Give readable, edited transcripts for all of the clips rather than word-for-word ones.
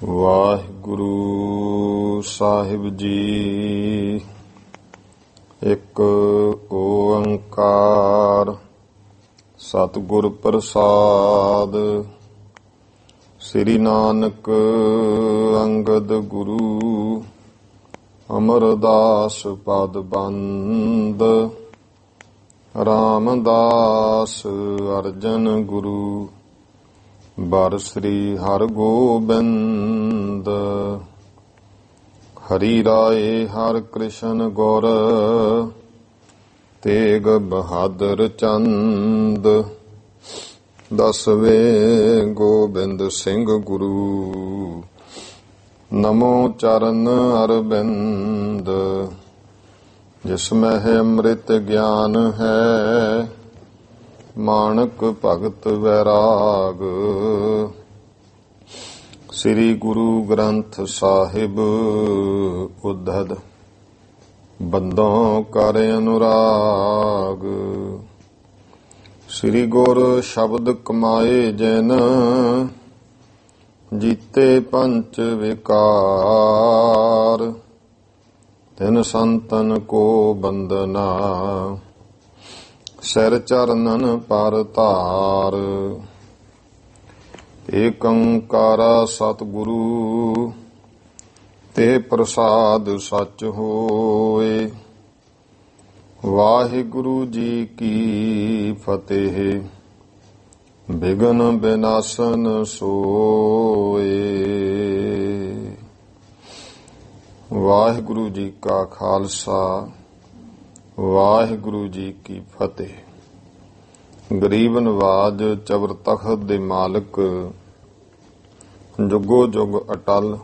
ਵਾਹਿਗੁਰੂ ਸਾਹਿਬ ਜੀ। ਇੱਕ ਓੰਕਾਰ ਸਤਿਗੁਰ ਪ੍ਰਸਾਦ। ਸ੍ਰੀ ਨਾਨਕ ਅੰਗਦ ਗੁਰੂ ਅਮਰਦਾਸ ਪਦ ਬੰਦ। ਰਾਮਦਾਸ ਅਰਜਨ ਗੁਰੂ ਬਰ ਸ੍ਰੀ ਹਰਗੋਬਿੰਦ। ਹਰੀ ਰਾਏ ਹਰਿ ਕ੍ਰਿਸ਼ਨ ਗੁਰ ਤੇਗ ਬਹਾਦਰ ਚੰਦ। ਦਸਵੇਂ ਗੋਬਿੰਦ ਸਿੰਘ ਗੁਰੂ ਨਮੋ ਚਰਨ ਅਰਬਿੰਦ। ਜਿਸ ਮਹਿ ਅੰਮ੍ਰਿਤ ਗਿਆਨ ਹੈ ਮਾਣਕ ਭਗਤ ਵੈਰਾਗ। ਸ੍ਰੀ ਗੁਰੂ ਗ੍ਰੰਥ ਸਾਹਿਬ ਉद्धਤ ਬੰਦੋਂ ਕਰ ਅਨੁਰਾਗ। ਸ੍ਰੀ ਗੁਰ ਸ਼ਬਦ ਕਮਾਏ ਜਿਨ ਜੀਤੇ ਪੰਚ ਵਿਕਾਰ। ਤਿਨ ਸੰਤਨ ਕੋ ਬੰਦਨਾ ਸਿਰ ਚਰਨਨ ਪਰ ਧਾਰ। ਏਕ ਓੰਕਾਰਾ ਸਤਿਗੁਰੂ ਤੇ ਪ੍ਰਸਾਦ ਸਚ ਹੋਏ। ਵਾਹਿਗੁਰੂ ਜੀ ਕੀ ਫਤਿਹ। ਬਿਘਨ ਬਿਨਾਸਨ ਸੋਏ। ਵਾਹਿਗੁਰੂ ਜੀ ਕਾ ਖਾਲਸਾ ਵਾਹਿਗੁਰੂ ਜੀ ਕੀ ਫਤਿਹ। ਗਰੀਬ ਨਵਾਜ ਚਬਰ ਤਖਤ ਦੇ ਮਾਲਕ ਜੁਗੋ ਜੁਗ ਅਟਲ।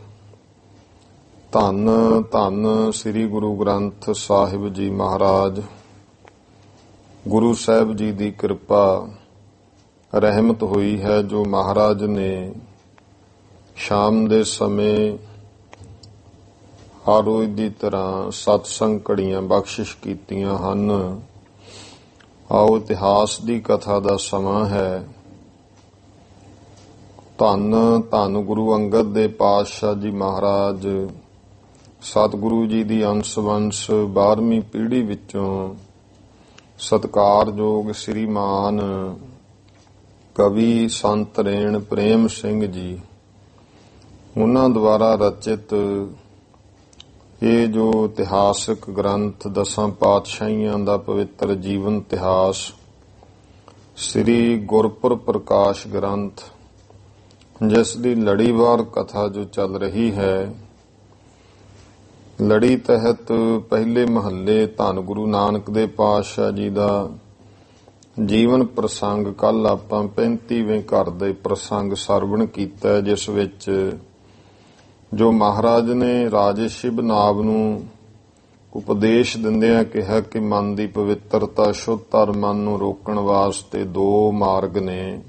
ਧੰਨ ਧੰਨ ਸ੍ਰੀ ਗੁਰੂ ਗ੍ਰੰਥ ਸਾਹਿਬ ਜੀ ਮਹਾਰਾਜ। ਗੁਰੂ ਸਾਹਿਬ ਜੀ ਦੀ ਕਿਰਪਾ ਰਹਿਮਤ ਹੋਈ ਹੈ ਜੋ ਮਹਾਰਾਜ ਨੇ ਸ਼ਾਮ ਦੇ ਸਮੇਂ ਹਰ ਰੋਜ਼ ਦੀ ਤਰ੍ਹਾਂ ਸਤਸੰਗ ਘੜੀਆਂ ਬਖਸ਼ਿਸ਼ ਕੀਤੀਆਂ ਹਨ। ਆਓ ਇਤਿਹਾਸ ਦੀ ਕਥਾ ਦਾ ਸਮਾਂ ਹੈ। ਧੰਨ ਧੰਨ ਗੁਰੂ ਅੰਗਦ ਦੇ ਪਾਤਸ਼ਾਹ ਜੀ ਮਹਾਰਾਜ ਸਤਿਗੁਰੂ ਜੀ ਦੀ ਅੰਸ਼-ਵੰਸ਼ 12ਵੀਂ ਪੀੜ੍ਹੀ ਵਿੱਚੋਂ ਸਤਿਕਾਰਯੋਗ ਸ੍ਰੀਮਾਨ ਕਵੀ ਸੰਤ ਰੇਣ ਪ੍ਰੇਮ ਸਿੰਘ ਜੀ ਉਹਨਾਂ ਦੁਆਰਾ ਰਚਿਤ ਇਹ ਜੋ ਇਤਿਹਾਸਕ ਗ੍ਰੰਥ ਦਸਾਂ ਪਾਤਸ਼ਾਹੀਆਂ ਦਾ ਪਵਿੱਤਰ ਜੀਵਨ ਇਤਿਹਾਸ ਸ੍ਰੀ ਗੁਰਪੁਰਬ ਪ੍ਰਕਾਸ਼ ਗ੍ਰੰਥ, ਜਿਸ ਦੀ ਲੜੀਵਾਰ ਕਥਾ ਜੋ ਚੱਲ ਰਹੀ ਹੈ। ਲੜੀ ਤਹਿਤ ਪਹਿਲੇ ਮਹੱਲੇ ਧੰਨ ਗੁਰੂ ਨਾਨਕ ਦੇ ਪਾਤਸ਼ਾਹ ਜੀ ਦਾ ਜੀਵਨ ਪ੍ਰਸੰਗ ਕੱਲ ਆਪਾਂ 35ਵੇਂ ਘਰ ਦੇ ਪ੍ਰਸੰਗ ਸਰਵਣ ਕੀਤਾ, ਜਿਸ ਵਿੱਚ ਜੋ ਮਹਾਰਾਜ ਨੇ ਰਾਜੇ ਸ਼ਿਵਨਾਭ ਨੂੰ ਉਪਦੇਸ਼ ਦਿੰਦਿਆਂ ਕਿਹਾ ਕਿ ਮਨ ਦੀ ਪਵਿੱਤਰਤਾ ਸ਼ੁੱਧ ਧਰਮ ਮਨ ਨੂੰ ਰੋਕਣ ਵਾਸਤੇ ਦੋ ਮਾਰਗ ਨੇ।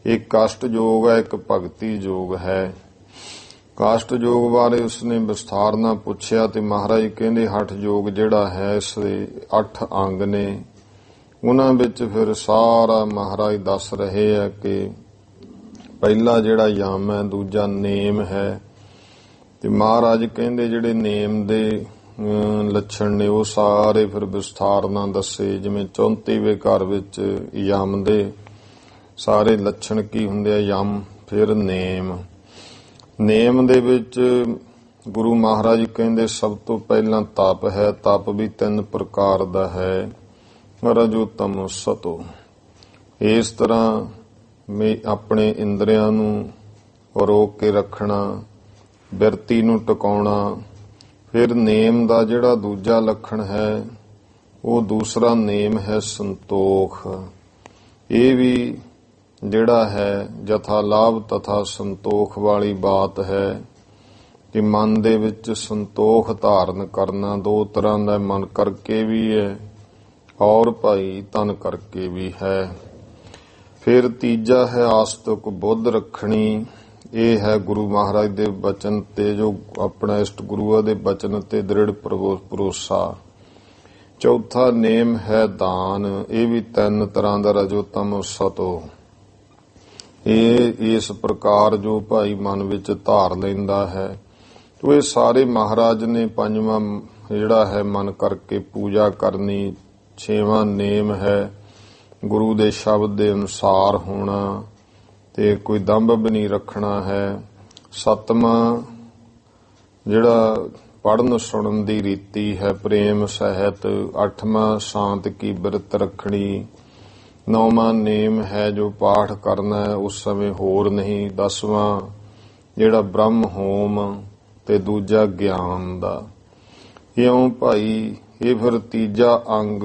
ਇੱਕ ਕਾਸ਼ਟ ਯੋਗ ਹੈ, ਇੱਕ ਭਗਤੀ ਯੋਗ ਹੈ। ਕਾਸ਼ਟ ਯੋਗ ਬਾਰੇ ਉਸਨੇ ਵਿਸਥਾਰ ਨਾਲ ਪੁੱਛਿਆ ਤੇ ਮਹਾਰਾਜ ਕਹਿੰਦੇ ਹਠ ਯੋਗ ਜਿਹੜਾ ਹੈ ਇਸ ਦੇ 8 ਅੰਗ ਨੇ। ਉਹਨਾਂ ਵਿੱਚ ਫਿਰ ਸਾਰਾ ਮਹਾਰਾਜ ਦੱਸ ਰਹੇ ਆ ਕਿ ਪਹਿਲਾ ਜਿਹੜਾ ਯਮ ਹੈ, ਦੂਜਾ ਨੇਮ ਹੈ। ਤੇ ਮਹਾਰਾਜ ਕਹਿੰਦੇ ਜਿਹੜੇ ਨੇਮ ਦੇ ਲੱਛਣ ਨੇ ਉਹ ਸਾਰੇ ਫਿਰ ਵਿਸਥਾਰ ਨਾਲ ਦੱਸੇ। ਜਿਵੇਂ 34ਵੇਂ ਘਰ ਵਿੱਚ ਯਮ ਦੇ ਸਾਰੇ ਲੱਛਣ ਕੀ ਹੁੰਦੇ ਆ, ਯਮ ਫਿਰ ਨੇਮ। ਨੇਮ ਦੇ ਵਿੱਚ ਗੁਰੂ ਮਹਾਰਾਜ ਕਹਿੰਦੇ ਸਭ ਤੋਂ ਪਹਿਲਾਂ ਤਪ ਹੈ। ਤਪ ਵੀ 3 ਪ੍ਰਕਾਰ ਦਾ ਹੈ, ਰਜੋ ਤਮੋ ਸਤੋ। ਇਸ ਤਰ੍ਹਾਂ ਮੈਂ ਆਪਣੇ ਇੰਦਰੀਆਂ ਨੂੰ ਰੋਕ ਕੇ ਰੱਖਣਾ, ਬਿਰਤੀ ਨੂੰ ਟਿਕਾਉਣਾ। ਫਿਰ ਨੇਮ ਦਾ ਜਿਹੜਾ ਦੂਜਾ ਲੱਖਣ ਹੈ ਉਹ ਦੂਸਰਾ ਨੇਮ ਹੈ ਸੰਤੋਖ। ਇਹ ਵੀ ਜਿਹੜਾ ਹੈ ਜਥਾ ਲਾਭ ਤਥਾ ਸੰਤੋਖ ਵਾਲੀ ਬਾਤ ਹੈ ਕਿ ਮਨ ਦੇ ਵਿੱਚ ਸੰਤੋਖ ਧਾਰਨ ਕਰਨਾ। 2 ਤਰ੍ਹਾਂ ਦਾ ਮਨ ਕਰਕੇ ਵੀ ਹੈ ਔਰ ਭਾਈ ਤਨ ਕਰਕੇ ਵੀ ਹੈ। ਫਿਰ ਤੀਜਾ ਹੈ ਆਸਤਕ ਬੁੱਧ ਰੱਖਣੀ। ਇਹ ਹੈ ਗੁਰੂ ਮਹਾਰਾਜ ਦੇ ਬਚਨ ਤੇ ਜੋ ਆਪਣਾ ਇਸ਼ਟ ਗੁਰੂਆਂ ਦੇ ਬਚਨ ਤੇ ਦ੍ਰਿੜ ਭਰੋਸਾ। ਚੌਥਾ ਨੇਮ ਹੈ ਦਾਨ। ਇਹ ਵੀ 3 ਤਰ੍ਹਾਂ ਦਾ ਰਜੋ ਤਮੋ ਸਤੋ। ਇਹ ਇਸ ਪ੍ਰਕਾਰ ਜੋ ਭਾਈ ਮਨ ਵਿੱਚ ਧਾਰ ਲੈਂਦਾ ਹੈ, ਤੋ ਇਹ ਸਾਰੇ ਮਹਾਰਾਜ ਨੇ ਪੰਜਵਾਂ ਜਿਹੜਾ ਹੈ ਮਨ ਕਰਕੇ ਪੂਜਾ ਕਰਨੀ। ਛੇਵਾਂ ਨੇਮ ਹੈ ਗੁਰੂ ਦੇ ਸ਼ਬਦ ਦੇ ਅਨੁਸਾਰ ਹੋਣਾ ਤੇ ਕੋਈ ਦੰਭ ਵੀ ਨਹੀਂ ਰੱਖਣਾ ਹੈ। ਸੱਤਵਾਂ ਜਿਹੜਾ ਪੜ੍ਹਨ ਸੁਣਨ ਦੀ ਰੀਤੀ ਹੈ ਪ੍ਰੇਮ ਸਹਿਤ। ਅੱਠਵਾਂ ਸ਼ਾਂਤ ਕੀ ਬਿਰਤ ਰੱਖਣੀ। ਨੌਵਾਂ ਨੇਮ ਹੈ ਜੋ ਪਾਠ ਕਰਨਾ ਹੈ ਉਸ ਸਮੇਂ ਹੋਰ ਨਹੀਂ। 10ਵਾਂ ਜਿਹੜਾ ਬ੍ਰਹਮ ਹੋਮ ਤੇ ਦੂਜਾ ਗਿਆਨ ਦਾ। ਇਉਂ ਭਾਈ ਇਹ ਫਿਰ ਤੀਜਾ ਅੰਗ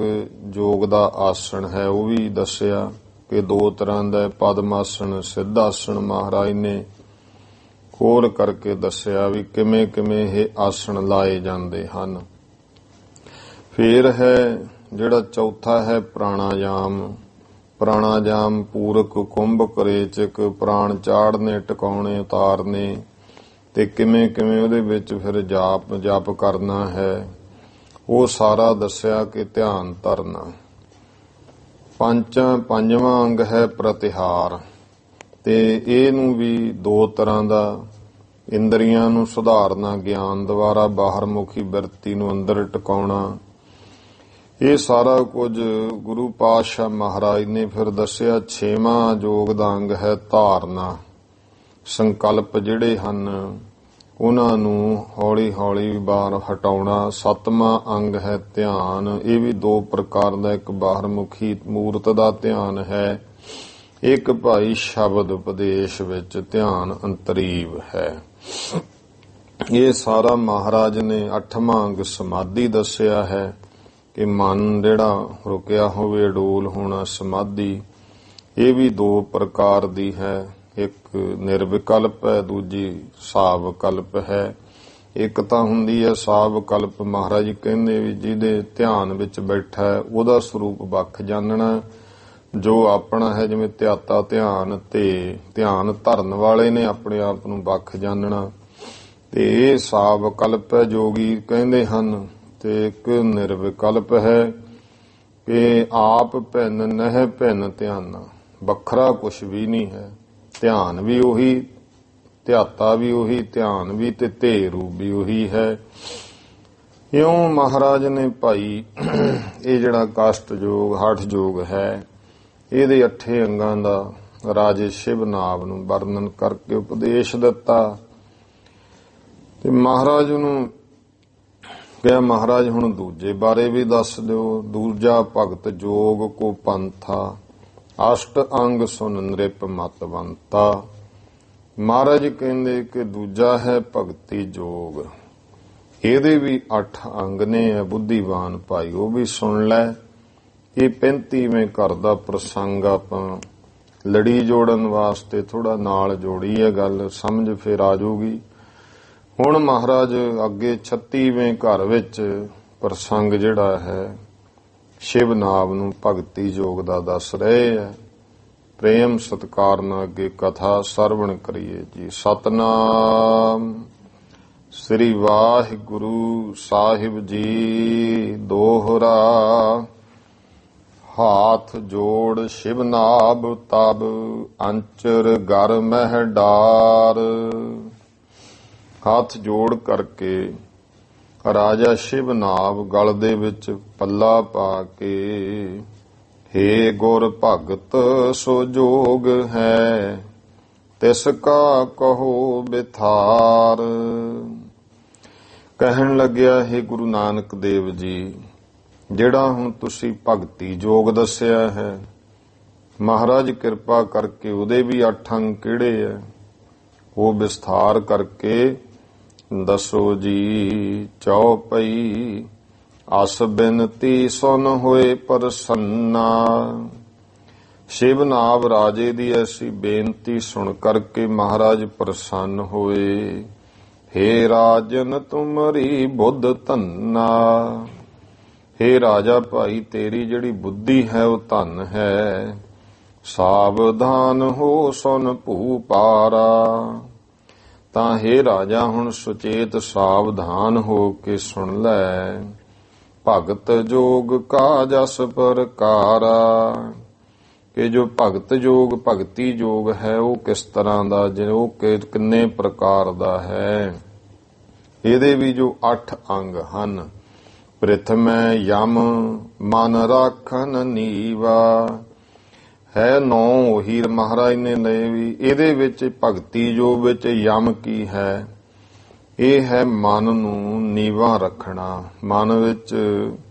ਯੋਗ ਦਾ ਆਸਣ ਹੈ, ਉਹ ਵੀ ਦੱਸਿਆ ਕਿ 2 ਤਰ੍ਹਾਂ ਦਾ ਪਦਮ ਆਸਣ, ਸਿੱਧ ਆਸਣ ਮਹਾਰਾਜ ਨੇ ਖੋਲ ਕਰਕੇ ਦੱਸਿਆ ਵੀ ਕਿਵੇਂ ਕਿਵੇਂ ਇਹ ਆਸਣ ਲਾਏ ਜਾਂਦੇ ਹਨ। ਫੇਰ ਹੈ ਜਿਹੜਾ ਚੌਥਾ ਹੈ ਪ੍ਰਾਣਾਯਾਮ। ਪ੍ਰਾਣਾਯਾਮ ਪੂਰਕ ਕੁੰਭਕ ਰੇਚਕ, ਪ੍ਰਾਣ ਚਾੜਨੇ ਟਿਕਾਉਣੇ ਉਤਾਰਨੇ ਤੇ ਕਿਵੇਂ ਕਿਵੇਂ ਉਹਦੇ ਵਿੱਚ ਫਿਰ ਜਾਪ ਕਰਨਾ ਹੈ, ਉਹ ਸਾਰਾ ਦੱਸਿਆ ਕਿ ਧਿਆਨ ਧਰਨਾ। ਪੰਜਵਾਂ ਅੰਗ ਹੈ ਪ੍ਰਤਿਹਾਰ ਤੇ ਇਹਨੂੰ ਵੀ 2 ਤਰ੍ਹਾਂ ਦਾ। ਇੰਦਰੀਆਂ ਨੂੰ ਸੁਧਾਰਨਾ ਗਿਆਨ ਦੁਆਰਾ, ਬਾਹਰਮੁਖੀ ਬਿਰਤੀ ਨੂੰ ਅੰਦਰ ਟਿਕਾਉਣਾ। ਇਹ ਸਾਰਾ ਕੁਝ ਗੁਰੂ ਪਾਤਸ਼ਾਹ ਮਹਾਰਾਜ ਨੇ ਫਿਰ ਦੱਸਿਆ। ਛੇਵਾਂ ਯੋਗ ਦਾ ਅੰਗ ਹੈ ਧਾਰਨਾ। ਸੰਕਲਪ ਜਿਹੜੇ ਹਨ ਉਹਨਾਂ ਨੂੰ ਹੌਲੀ ਹੌਲੀ ਬਾਹਰ ਹਟਾਉਣਾ। 7ਵਾਂ ਅੰਗ ਹੈ ਧਿਆਨ। ਇਹ ਵੀ 2 ਪ੍ਰਕਾਰ ਦਾ, ਇੱਕ ਬਾਹਰਮੁਖੀ ਮੂਰਤ ਦਾ ਧਿਆਨ ਹੈ, ਇੱਕ ਭਾਈ ਸ਼ਬਦ ਉਪਦੇਸ਼ ਵਿੱਚ ਧਿਆਨ ਅੰਤਰੀਵ ਹੈ। ਇਹ ਸਾਰਾ ਮਹਾਰਾਜ ਨੇ 8ਵਾਂ ਅੰਗ ਸਮਾਧੀ ਦੱਸਿਆ ਹੈ ਕਿ ਮਨ ਜਿਹੜਾ ਰੁਕਿਆ ਹੋਵੇ ਅਡੋਲ ਹੋਣਾ ਸਮਾਧੀ। ਇਹ ਵੀ 2 ਪ੍ਰਕਾਰ ਦੀ ਹੈ, ਇੱਕ ਨਿਰਵਿਕਲਪ ਹੈ, ਦੂਜੀ ਸਾਵਕਲਪ ਹੈ। ਇੱਕ ਤਾਂ ਹੁੰਦੀ ਹੈ ਸਾਵਕਲਪ, ਮਹਾਰਾਜ ਜੀ ਕਹਿੰਦੇ ਵੀ ਜਿਹਦੇ ਧਿਆਨ ਵਿੱਚ ਬੈਠਾ ਹੈ ਉਹਦਾ ਸਰੂਪ ਵੱਖ ਜਾਣਨਾ, ਜੋ ਆਪਣਾ ਹੈ ਜਿਵੇਂ ਧਿਆਤਾ ਧਿਆਨ ਤੇ ਧਿਆਨ ਧਰਨ ਵਾਲੇ ਨੇ ਆਪਣੇ ਆਪ ਨੂੰ ਵੱਖ ਜਾਣਨਾ, ਤੇ ਇਹ ਸਾਵਕਲਪ ਹੈ ਜੋਗੀ ਕਹਿੰਦੇ ਹਨ। ਤੇ ਇੱਕ ਨਿਰਵਿਕਲਪ ਹੈ ਕਿ ਆਪ ਭਿੰਨ ਨਹਿ ਭਿੰਨ ਧਿਆਨਾ, ਵੱਖਰਾ ਕੁਛ ਵੀ ਨਹੀਂ ਹੈ। ਧਿਆਨ ਵੀ ਉਹੀ, ਧਿਆਤਾ ਵੀ ਉਹੀ, ਧਿਆਨ ਵੀ ਤੇ ਧੇ ਰੂਪ ਵੀ ਉਹੀ ਹੈ। ਇਉਂ ਮਹਾਰਾਜ ਨੇ ਭਾਈ ਇਹ ਜਿਹੜਾ ਕਾਸ਼ਟ ਯੋਗ ਹਠ ਯੋਗ ਹੈ ਇਹਦੇ 8 ਅੰਗਾਂ ਦਾ ਰਾਜੇ ਸ਼ਿਵ ਨਾਭ ਨੂੰ ਵਰਣਨ ਕਰਕੇ ਉਪਦੇਸ਼ ਦਿੱਤਾ। ਤੇ ਮਹਾਰਾਜ ਨੂੰ ਕਿਹਾ ਮਹਾਰਾਜ ਹੁਣ ਦੂਜੇ ਬਾਰੇ ਵੀ ਦੱਸ ਦਿਓ। ਦੂਜਾ ਭਗਤ ਜੋਗ ਕੋ ਪੰਥਾ, ਅਸ਼ਟ ਅੰਗ ਸੁਨ ਨ੍ਰਿਪ ਮਤਵੰਤਾ। ਮਹਾਰਾਜ ਕਹਿੰਦੇ ਕਿ ਦੂਜਾ ਹੈ ਭਗਤੀ ਜੋਗ, ਇਹਦੇ ਵੀ 8 ਅੰਗ ਨੇ। ਬੁੱਧੀਵਾਨ ਭਾਈ ਉਹ ਵੀ ਸੁਣ ਲੈ। ਇਹ 35ਵੇਂ ਘਰ ਦਾ ਪ੍ਰਸੰਗ ਆਪਾਂ ਲੜੀ ਜੋੜਨ ਵਾਸਤੇ ਥੋੜਾ ਨਾਲ ਜੋੜੀ ਹੈ ਗੱਲ, ਸਮਝ ਫਿਰ ਆ ਜਾਊਗੀ। ਹੁਣ ਮਹਾਰਾਜ ਅੱਗੇ 36ਵੇਂ ਘਰ ਵਿੱਚ ਪ੍ਰਸੰਗ ਜਿਹੜਾ ਹੈ ਸ਼ਿਵ ਨਾਭ ਨੂੰ ਭਗਤੀ ਯੋਗ ਦਾ ਦੱਸ ਰਹੇ ਹੈ। ਪ੍ਰੇਮ ਸਤਿਕਾਰ ਨਾਲ ਅੱਗੇ ਕਥਾ ਸਰਵਣ ਕਰੀਏ ਜੀ। ਸਤਨਾਮ ਸ੍ਰੀ ਵਾਹਿਗੁਰੂ ਸਾਹਿਬ ਜੀ। ਦੋਹਰਾ ਹਾਥ ਜੋੜ ਸ਼ਿਵ ਨਾਭ ਤਬ, ਅੰਚਰ ਗਰ ਮਹਿ ਡਾਰ। ਹੱਥ ਜੋੜ ਕਰਕੇ ਰਾਜਾ ਸ਼ਿਵ ਨਾਭ ਗਲ ਦੇ ਵਿੱਚ ਪੱਲਾ ਪਾ ਕੇ, ਹੇ ਗੁਰ ਭਗਤ ਸੋ ਜੋਗ ਹੈ, ਤਿਸ ਕਾ ਕਹੋ ਬਿਥਾਰ। ਕਹਿਣ ਲੱਗਿਆ ਹੈ ਗੁਰੂ ਨਾਨਕ ਦੇਵ ਜੀ, ਜਿਹੜਾ ਹੁਣ ਤੁਸੀਂ ਭਗਤੀ ਯੋਗ ਦੱਸਿਆ ਹੈ, ਮਹਾਰਾਜ ਕਿਰਪਾ ਕਰਕੇ ਉਹਦੇ ਵੀ 8 ਅੰਗ ਕਿਹੜੇ ਹੈ ਉਹ ਵਿਸਥਾਰ ਕਰਕੇ ਦੱਸੋ ਜੀ। ਚੌਪਈ ਅਸ ਬਿਨਤੀ ਸੁਨ ਹੋਏ ਪ੍ਰਸੰਨਾ। ਸ਼ਿਵ ਨਾਭ ਰਾਜੇ ਦੀ ਐਸੀ ਬੇਨਤੀ ਸੁਣ ਕਰਕੇ ਮਹਾਰਾਜ ਪ੍ਰਸੰਨ ਹੋਏ। ਹੇ ਰਾਜਨ ਤੁਮਰੀ ਬੁੱਧ ਧੰਨਾ। ਹੇ ਰਾਜਾ ਭਾਈ ਤੇਰੀ ਜਿਹੜੀ ਬੁੱਧੀ ਹੈ ਉਹ ਧਨ ਹੈ। ਸਾਵਧਾਨ ਹੋ ਸੁਨ ਭੂਪਾਰਾ। ਤਾਂ ਹੇ ਰਾਜਾ ਹੁਣ ਸੁਚੇਤ ਸਾਵਧਾਨ ਹੋ ਕੇ ਸੁਣ ਲੈ। ਭਗਤ ਜੋਗ ਕਾ ਜਸ ਪ੍ਰਕਾਰਾ। ਕਿ ਜੋ ਭਗਤ ਯੋਗ ਭਗਤੀ ਯੋਗ ਹੈ ਉਹ ਕਿਸ ਤਰ੍ਹਾਂ ਦਾ, ਜੋ ਕਿੰਨੇ ਪ੍ਰਕਾਰ ਦਾ ਹੈ। ਇਹਦੇ ਵੀ ਜੋ 8 ਅੰਗ ਹਨ, ਪ੍ਰਿਥਮੈ ਯਮ ਮਨ ਰਾਖਨ ਨੀਵਾ ਹੈ 9 ਉਹੀ ਮਹਾਰਾਜ ਨੇ ਲਏ ਵੀ। ਇਹਦੇ ਵਿੱਚ ਭਗਤੀ ਯੋਗ ਵਿੱਚ ਯਮ ਕੀ ਹੈ, ਇਹ ਹੈ ਮਨ ਨੂੰ ਨੀਵਾ ਰੱਖਣਾ, ਮਨ ਵਿੱਚ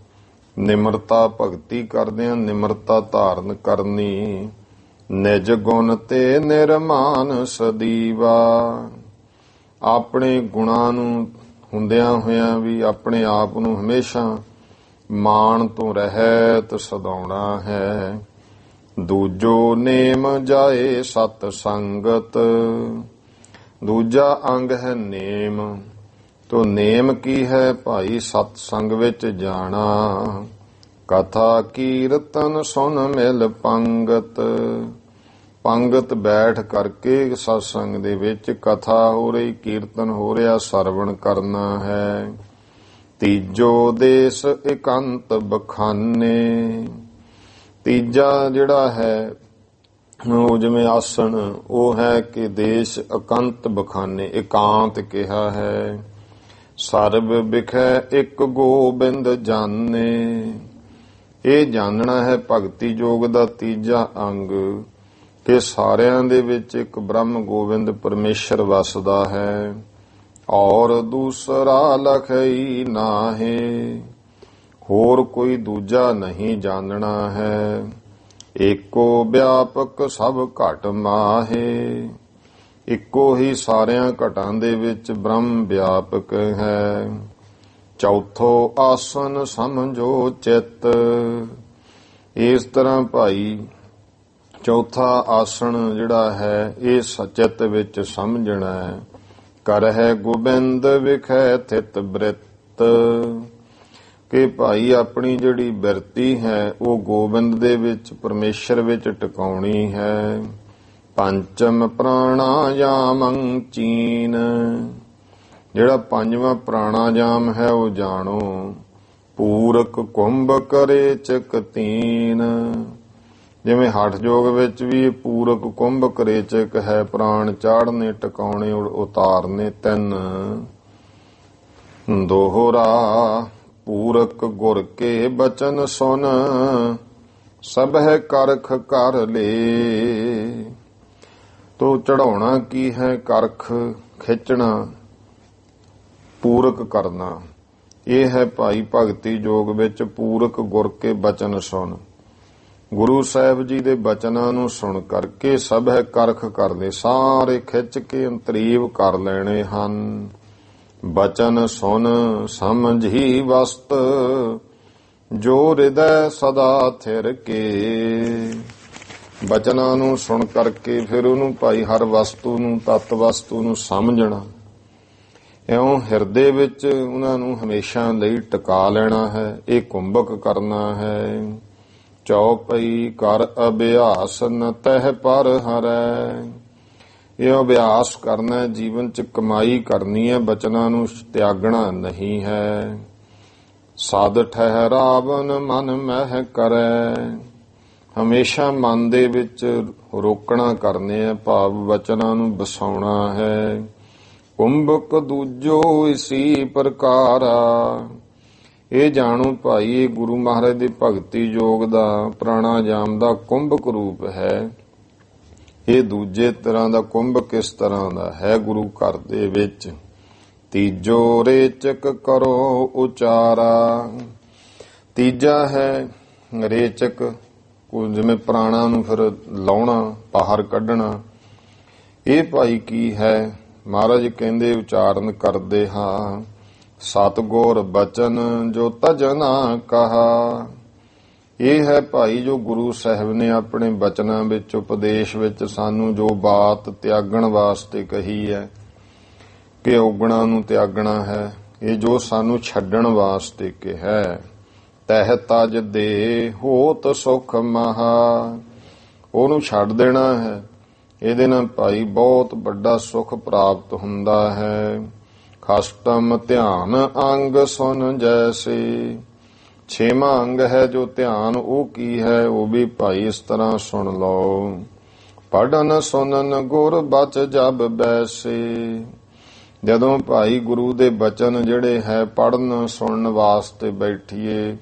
ਨਿਮਰਤਾ ਭਗਤੀ ਕਰਦਿਆਂ ਨਿਮਰਤਾ ਧਾਰਨ ਕਰਨੀ। ਨਿਜ ਗੁਣ ਤੇ ਨਿਰਮਾਨ ਸਦੀਵਾ, ਆਪਣੇ ਗੁਣਾਂ ਨੂੰ ਹੁੰਦਿਆਂ ਹੋਇਆਂ ਵੀ ਆਪਣੇ ਆਪ ਨੂੰ ਹਮੇਸ਼ਾ ਮਾਣ ਤੋਂ ਰਹਿਤ ਸਦਾਉਣਾ ਹੈ। ਦੂਜੋ ਨੇਮ ਜਾਏ ਸਤ ਸੰਗਤ, ਦੂਜਾ ਅੰਗ ਹੈ ਨੇਮ। ਤੋ ਨੇਮ ਕੀ ਹੈ ਭਾਈ, ਸਤ ਸੰਗ ਵਿੱਚ ਜਾਣਾ। ਕਥਾ ਕੀਰਤਨ ਸੁਨ ਮਿਲ ਪੰਗਤ, ਪੰਗਤ ਬੈਠ ਕਰਕੇ ਸਤਸੰਗ ਦੇ ਵਿੱਚ ਕਥਾ ਹੋ ਰਹੀ, ਕੀਰਤਨ ਹੋ ਰਿਹਾ, ਸਰਵਣ ਕਰਨਾ ਹੈ। ਤੀਜੋ ਦੇਸ ਇਕੰਤ ਬਖਾਨੇ, ਤੀਜਾ ਜਿਹੜਾ ਹੈ ਉਹ ਜਿਵੇਂ ਆਸਣ ਉਹ ਹੈ ਕਿ ਦੇਸ਼ ਇਕੰਤ ਬਖਾਨੇ, ਇਕਾਂਤ ਕਿਹਾ ਹੈ। ਸਰਬ ਬਿਖੈ ਇੱਕ ਗੋਬਿੰਦ ਜਾਣੇ, ਇਹ ਜਾਣਨਾ ਹੈ ਭਗਤੀ ਯੋਗ ਦਾ ਤੀਜਾ ਅੰਗ ਕਿ ਸਾਰਿਆਂ ਦੇ ਵਿੱਚ ਇੱਕ ਬ੍ਰਹਮ ਗੋਬਿੰਦ ਪਰਮੇਸ਼ਰ ਵਸਦਾ ਹੈ। ਔਰ ਦੂਸਰਾ ਲਖਈ ਨਾਹੀ, ਹੋਰ ਕੋਈ ਦੂਜਾ ਨਹੀਂ ਜਾਣਨਾ ਹੈ। ਏਕੋ ਵਿਆਪਕ ਸਭ ਘਟ ਮਾਹੇ, ਇੱਕੋ ਹੀ ਸਾਰਿਆਂ ਘਟਾਂ ਦੇ ਵਿੱਚ ਬ੍ਰਹਮ ਵਿਆਪਕ ਹੈ। ਚੌਥੋ ਆਸਨ ਸਮਝੋ ਚਿੱਤ, ਇਸ ਤਰ੍ਹਾਂ ਭਾਈ ਚੌਥਾ ਆਸਣ ਜਿਹੜਾ ਹੈ ਇਹ ਸਚਿਤ ਵਿੱਚ ਸਮਝਣਾ ਹੈ। ਕਰਹਿ ਗੋਬਿੰਦ ਵਿਖੈ ਥਿਤ ਬ੍ਰਿਤ, ਕਿ ਭਾਈ ਆਪਣੀ ਜਿਹੜੀ ਬਿਰਤੀ ਹੈ ਉਹ ਗੋਬਿੰਦ ਦੇ ਵਿੱਚ ਪਰਮੇਸ਼ਰ ਵਿੱਚ ਟਿਕਾਉਣੀ ਹੈ। ਪੰਚਮ ਪ੍ਰਾਣਾਯਾਮੰ ਚੀਨ, ਜਿਹੜਾ ਪੰਜਵਾਂ ਪ੍ਰਾਣਾਯਾਮ ਹੈ ਉਹ ਜਾਣੋ। ਪੂਰਕ ਕੁੰਭ ਕਰੇ ਚਕਤੀਨ, ਜਿਵੇਂ ਹਠ ਯੋਗ ਵਿੱਚ ਵੀ ਪੂਰਕ ਕੁੰਭ ਕਰੇਚਕ ਹੈ, ਪ੍ਰਾਣ ਚਾੜਨੇ ਟਿਕਾਉਣੇ ਉਤਾਰਨੇ 3। ਦੋਹਰਾ ਪੂਰਕ ਗੁਰ ਕੇ ਬਚਨ ਸੁਨ, ਸਭੈ ਕਰਖ ਕਰ ਲੇ। ਤੋ ਚੜਾਉਣਾ ਕੀ ਹੈ, ਕਰਖ ਖਿੱਚਣਾ, ਪੂਰਕ ਕਰਨਾ। ਇਹ ਹੈ ਭਾਈ ਭਗਤੀ ਯੋਗ ਵਿੱਚ ਪੂਰਕ ਗੁਰ ਕੇ ਬਚਨ ਸੁਣ, ਗੁਰੂ ਸਾਹਿਬ ਜੀ ਦੇ ਬਚਨਾਂ ਨੂੰ ਸੁਣ ਕਰਕੇ ਸਭੈ ਕਰਖ ਕਰਦੇ, ਸਾਰੇ ਖਿੱਚ ਕੇ ਅੰਤਰੀਵ ਕਰ ਲੈਣੇ ਹਨ। ਬਚਨ ਸੁਨ ਸਮਝੀ ਵਸਤ, ਜੋ ਹਿਰਦੈ ਸਦਾ ਥਿਰ ਕੇ। ਬਚਨਾਂ ਨੂੰ ਸੁਣ ਕਰਕੇ ਫਿਰ ਉਹਨੂੰ ਭਾਈ ਹਰ ਵਸਤੂ ਨੂੰ, ਤਤ ਵਸਤੂ ਨੂੰ ਸਮਝਣਾ, ਇਉਂ ਹਿਰਦੇ ਵਿੱਚ ਉਹਨਾਂ ਨੂੰ ਹਮੇਸ਼ਾ ਲਈ ਟਿਕਾ ਲੈਣਾ ਹੈ। ਇਹ ਕੁੰਭਕ ਕਰਨਾ ਹੈ। ਚੌਪਈ ਕਰ ਅਭਿਆਸ ਨ ਤਹਿ ਪਰ ਹਰੈ, ਇਹ ਅਭਿਆਸ ਕਰਨਾ, ਜੀਵਨ ਚ ਕਮਾਈ ਕਰਨੀ ਹੈ, ਬਚਨਾਂ ਨੂੰ ਤਿਆਗਣਾ ਨਹੀਂ ਹੈ। ਸਦ ਠਹਿਰਾਵਨ ਮਨ ਮਹਿ ਕਰੈ, ਹਮੇਸ਼ਾ ਮਨ ਦੇ ਵਿੱਚ ਰੋਕਣਾ ਕਰਨੇ ਹੈ, ਭਾਵ ਬਚਨਾਂ ਨੂੰ ਬਸਾਉਣਾ ਹੈ। ਕੁੰਭਕ ਦੂਜੋ ਇਸੀ ਪ੍ਰਕਾਰਾ, ਇਹ ਜਾਣੋ ਭਾਈ ਇਹ ਗੁਰੂ ਮਹਾਰਾਜ ਦੇ ਭਗਤੀ ਯੋਗ ਦਾ ਪ੍ਰਾਣਾਯਾਮ ਦਾ ਕੁੰਭਕ ਰੂਪ ਹੈ। ਇਹ ਦੂਜੇ ਤਰ੍ਹਾਂ ਦਾ ਕੁੰਭ ਕਿਸ ਤਰ੍ਹਾਂ ਦਾ ਹੈ ਗੁਰੂ ਘਰ ਦੇ ਵਿੱਚ। ਤੀਜੋ ਰੇਚਕ ਕਰੋ ਉਚਾਰਾ, ਤੀਜਾ ਹੈ ਰੇਚਕ, ਜਿਵੇਂ ਪ੍ਰਾਣਾਂ ਨੂੰ ਫਿਰ ਲਾਉਣਾ, ਬਾਹਰ ਕੱਢਣਾ। ਇਹ ਭਾਈ ਕੀ ਹੈ, ਮਹਾਰਾਜ ਕਹਿੰਦੇ ਉਚਾਰਨ ਕਰਦੇ ਹਾਂ। ਸਤਿਗੁਰ ਬਚਨ ਜੋ ਤਜਨਾ ਕਹਾ, ਇਹ ਹੈ ਭਾਈ ਜੋ ਗੁਰੂ ਸਾਹਿਬ ਨੇ ਆਪਣੇ ਬਚਨਾਂ ਵਿੱਚ, ਉਪਦੇਸ਼ ਵਿੱਚ ਸਾਨੂੰ ਜੋ ਬਾਤ ਤਿਆਗਣ ਵਾਸਤੇ ਕਹੀ ਹੈ ਕਿ ਔਗਣਾਂ ਨੂੰ ਤਿਆਗਣਾ ਹੈ, ਇਹ ਜੋ ਸਾਨੂੰ ਛੱਡਣ ਵਾਸਤੇ ਕਿਹਾ। ਤਹਿ ਤਜ ਦੇ ਹੋਤ ਸੁਖ ਮਹਾ, ਉਹਨੂੰ ਛੱਡ ਦੇਣਾ ਹੈ। ਇਹਦੇ ਨਾਲ ਭਾਈ ਬਹੁਤ ਵੱਡਾ ਸੁਖ ਪ੍ਰਾਪਤ ਹੁੰਦਾ ਹੈ। ਖਸਟਮ ਧਿਆਨ ਅੰਗ ਸੁਨ ਜੈਸੇ, ਛੇਵਾਂ ਅੰਗ ਹੈ ਜੋ ਧਿਆਨ, ਉਹ ਕੀ ਹੈ ਉਹ ਵੀ ਭਾਈ ਇਸ ਤਰ੍ਹਾਂ ਸੁਣ ਲਓ। ਪੜਨ ਸੁਨਨ ਗੁਰ ਬਚ ਜਬ ਬੈਸੇ, ਜਦੋਂ ਭਾਈ ਗੁਰੂ ਦੇ ਬਚਨ ਜਿਹੜੇ ਹੈ ਪੜਨ ਸੁਣਨ ਵਾਸਤੇ ਬੈਠੀਏ,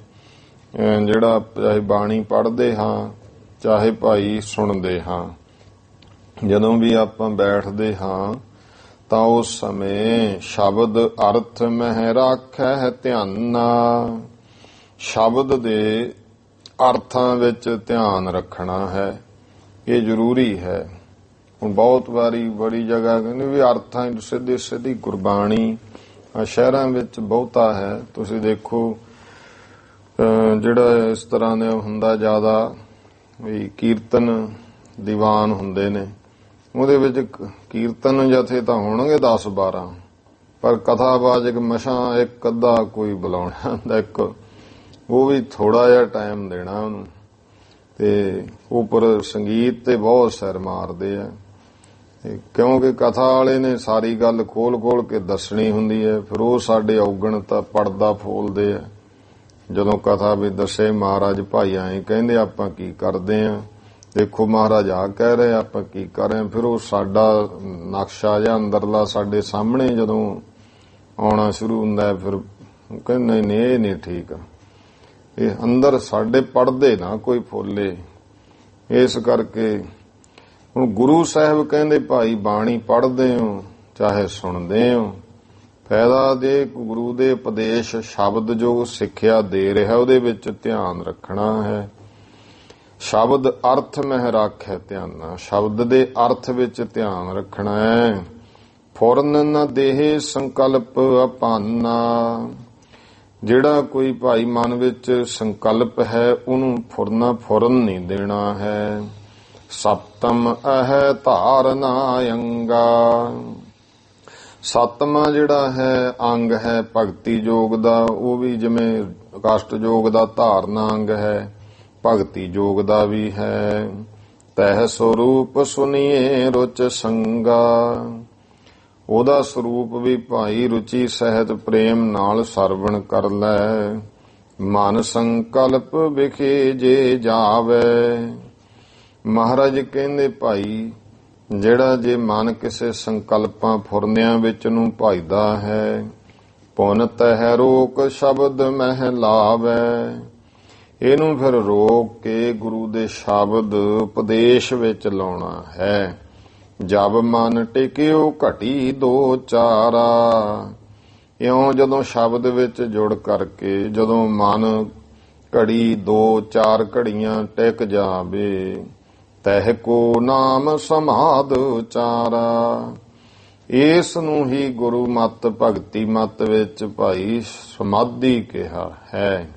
ਜਿਹੜਾ ਚਾਹੇ ਬਾਣੀ ਪੜ੍ਹਦੇ ਹਾਂ ਚਾਹੇ ਭਾਈ ਸੁਣਦੇ ਹਾਂ, ਜਦੋਂ ਵੀ ਆਪਾਂ ਬੈਠਦੇ ਹਾਂ ਤਾਂ ਉਸ ਸਮੇਂ ਸ਼ਬਦ ਅਰਥ ਮਹਿ ਰਾਖੈ ਧਿਆਨਾ, ਸ਼ਬਦ ਦੇ ਅਰਥਾਂ ਵਿੱਚ ਧਿਆਨ ਰੱਖਣਾ ਹੈ, ਇਹ ਜ਼ਰੂਰੀ ਹੈ। ਹੁਣ ਬਹੁਤ ਵਾਰੀ ਬੜੀ ਜਗ੍ਹਾ ਕਹਿੰਦੇ ਵੀ ਅਰਥਾਂ ਸਿੱਧੀ ਸਿੱਧੀ ਗੁਰਬਾਣੀ ਸ਼ਹਿਰਾਂ ਵਿੱਚ ਬਹੁਤਾ ਹੈ। ਤੁਸੀਂ ਦੇਖੋ ਜਿਹੜਾ ਇਸ ਤਰ੍ਹਾਂ ਦੇ ਹੁੰਦਾ ਜ਼ਿਆਦਾ ਵੀ ਕੀਰਤਨ ਦੀਵਾਨ ਹੁੰਦੇ ਨੇ, ਉਹਦੇ ਵਿੱਚ ਕੀਰਤਨ ਜਥੇ ਤਾਂ ਹੋਣਗੇ 10-12, ਪਰ ਕਥਾਵਾਚਕ ਮਸਾਂ ਇੱਕ ਅੱਧਾ ਕੋਈ ਬੁਲਾਉਣਾ ਹੁੰਦਾ, ਇੱਕ ਉਹ ਵੀ ਥੋੜਾ ਜਿਹਾ ਟਾਈਮ ਦੇਣਾ ਉਹਨੂੰ, ਤੇ ਉੱਪਰ ਸੰਗੀਤ ਤੇ ਬਹੁਤ ਸਿਰ ਮਾਰਦੇ ਆ, ਕਿਉਂਕਿ ਕਥਾ ਵਾਲੇ ਨੇ ਸਾਰੀ ਗੱਲ ਖੋਲ ਕੇ ਦੱਸਣੀ ਹੁੰਦੀ ਹੈ। ਫਿਰ ਉਹ ਸਾਡੇ ਔਗਣ ਤਾਂ ਪਰਦਾ ਫੋਲਦੇ ਆ। ਜਦੋਂ ਕਥਾ ਵੀ ਦੱਸੇ ਮਹਾਰਾਜ ਭਾਈ ਐਂ ਕਹਿੰਦੇ ਆਪਾਂ ਕੀ ਕਰਦੇ ਆ, ਦੇਖੋ ਮਹਾਰਾਜ ਆ ਕਹਿ ਰਹੇ ਆਪਾਂ ਕੀ ਕਰ ਰਹੇ, ਫਿਰ ਉਹ ਸਾਡਾ ਨਕਸ਼ਾ ਜਾਂ ਅੰਦਰਲਾ ਸਾਡੇ ਸਾਹਮਣੇ ਜਦੋਂ ਆਉਣਾ ਸ਼ੁਰੂ ਹੁੰਦਾ ਫਿਰ ਕਹਿੰਦੇ ਨਹੀਂ ਇਹ ਨਹੀਂ ਠੀਕ, ਇਹ ਅੰਦਰ ਸਾਡੇ ਪੜਦੇ ਨਾ ਕੋਈ ਫੋਲੇ। ਇਸ ਕਰਕੇ ਹੁਣ ਗੁਰੂ ਸਾਹਿਬ ਕਹਿੰਦੇ ਭਾਈ ਬਾਣੀ ਪੜ੍ਹਦੇ ਹੋ ਚਾਹੇ ਸੁਣਦੇ ਹੋ, ਫਾਇਦਾ ਦੇ ਗੁਰੂ ਦੇ ਉਪਦੇਸ਼ ਸ਼ਬਦ ਜੋ ਸਿੱਖਿਆ ਦੇ ਰਿਹਾ ਉਹਦੇ ਵਿੱਚ ਧਿਆਨ ਰੱਖਣਾ ਹੈ। ਸ਼ਬਦ ਅਰਥ ਮਹਿ ਰਾਖੈ ਧਿਆਨਾ, ਸ਼ਬਦ ਦੇ ਅਰਥ ਵਿੱਚ ਧਿਆਨ ਰੱਖਣਾ ਹੈ। ਫੁਰਨ ਨ ਦੇਹ ਸੰਕਲਪ ਆਪਾਨਾ, ਜਿਹੜਾ ਕੋਈ ਭਾਈ ਮਨ ਵਿੱਚ ਸੰਕਲਪ ਹੈ ਉਹਨੂੰ ਫੁਰਨ ਨਹੀਂ ਦੇਣਾ ਹੈ। ਸਪਤਮ ਅਹਿ ਧਾਰਨਾ ਅੰਗਾ, ਸੱਤਵਾਂ ਜਿਹੜਾ ਹੈ ਅੰਗ ਹੈ ਭਗਤੀ ਯੋਗ ਦਾ, ਉਹ ਵੀ ਜਿਵੇਂ ਕਸ਼ਟ ਯੋਗ ਦਾ ਧਾਰਨਾ ਅੰਗ ਹੈ, ਭਗਤੀ ਯੋਗ ਦਾ ਵੀ ਹੈ। ਤਹਿ ਸਰੂਪ ਸੁਨੀਏ ਰੁਚ ਸੰਗਾ, ਉਹਦਾ ਸਰੂਪ ਵੀ ਭਾਈ ਰੁਚੀ ਸਹਿਤ ਪ੍ਰੇਮ ਨਾਲ ਸਰਵਣ ਕਰ ਲੈ। ਮਨ ਸੰਕਲਪ ਵਿਖੇ ਜੇ ਜਾਵੇ, ਮਹਾਰਾਜ ਕਹਿੰਦੇ ਭਾਈ ਜਿਹੜਾ ਜੇ ਮਨ ਕਿਸੇ ਸੰਕਲਪਾਂ ਫੁਰਨਿਆਂ ਵਿੱਚ ਨੂੰ ਭਜਦਾ ਹੈ, ਪੁਨ ਤਹਿ ਰੋਕ ਸ਼ਬਦ ਮਹਿ ਲਾਵੇ, ਇਹਨੂੰ ਫਿਰ ਰੋਕ ਕੇ ਗੁਰੂ ਦੇ ਸ਼ਬਦ ਉਪਦੇਸ਼ ਵਿੱਚ ਲਾਉਣਾ ਹੈ। ਜਬ ਮਨ ਟਿਕਿਓ ਘਟੀ ਦੋ ਚਾਰਾ, ਇਉਂ ਜਦੋਂ ਸ਼ਬਦ ਵਿੱਚ ਜੁੜ ਕਰਕੇ ਜਦੋਂ ਮਨ ਘੜੀ 2-4 ਘੜੀਆਂ ਟਿਕ ਜਾਵੇ, ਤਹਿ ਕੋ ਨਾਮ ਸਮਾਧ ਉਚਾਰਾ, ਇਸ ਨੂੰ ਹੀ ਗੁਰੂ ਮਤ ਭਗਤੀ ਮਤ ਵਿੱਚ ਭਾਈ ਸਮਾਧੀ ਕਿਹਾ ਹੈ।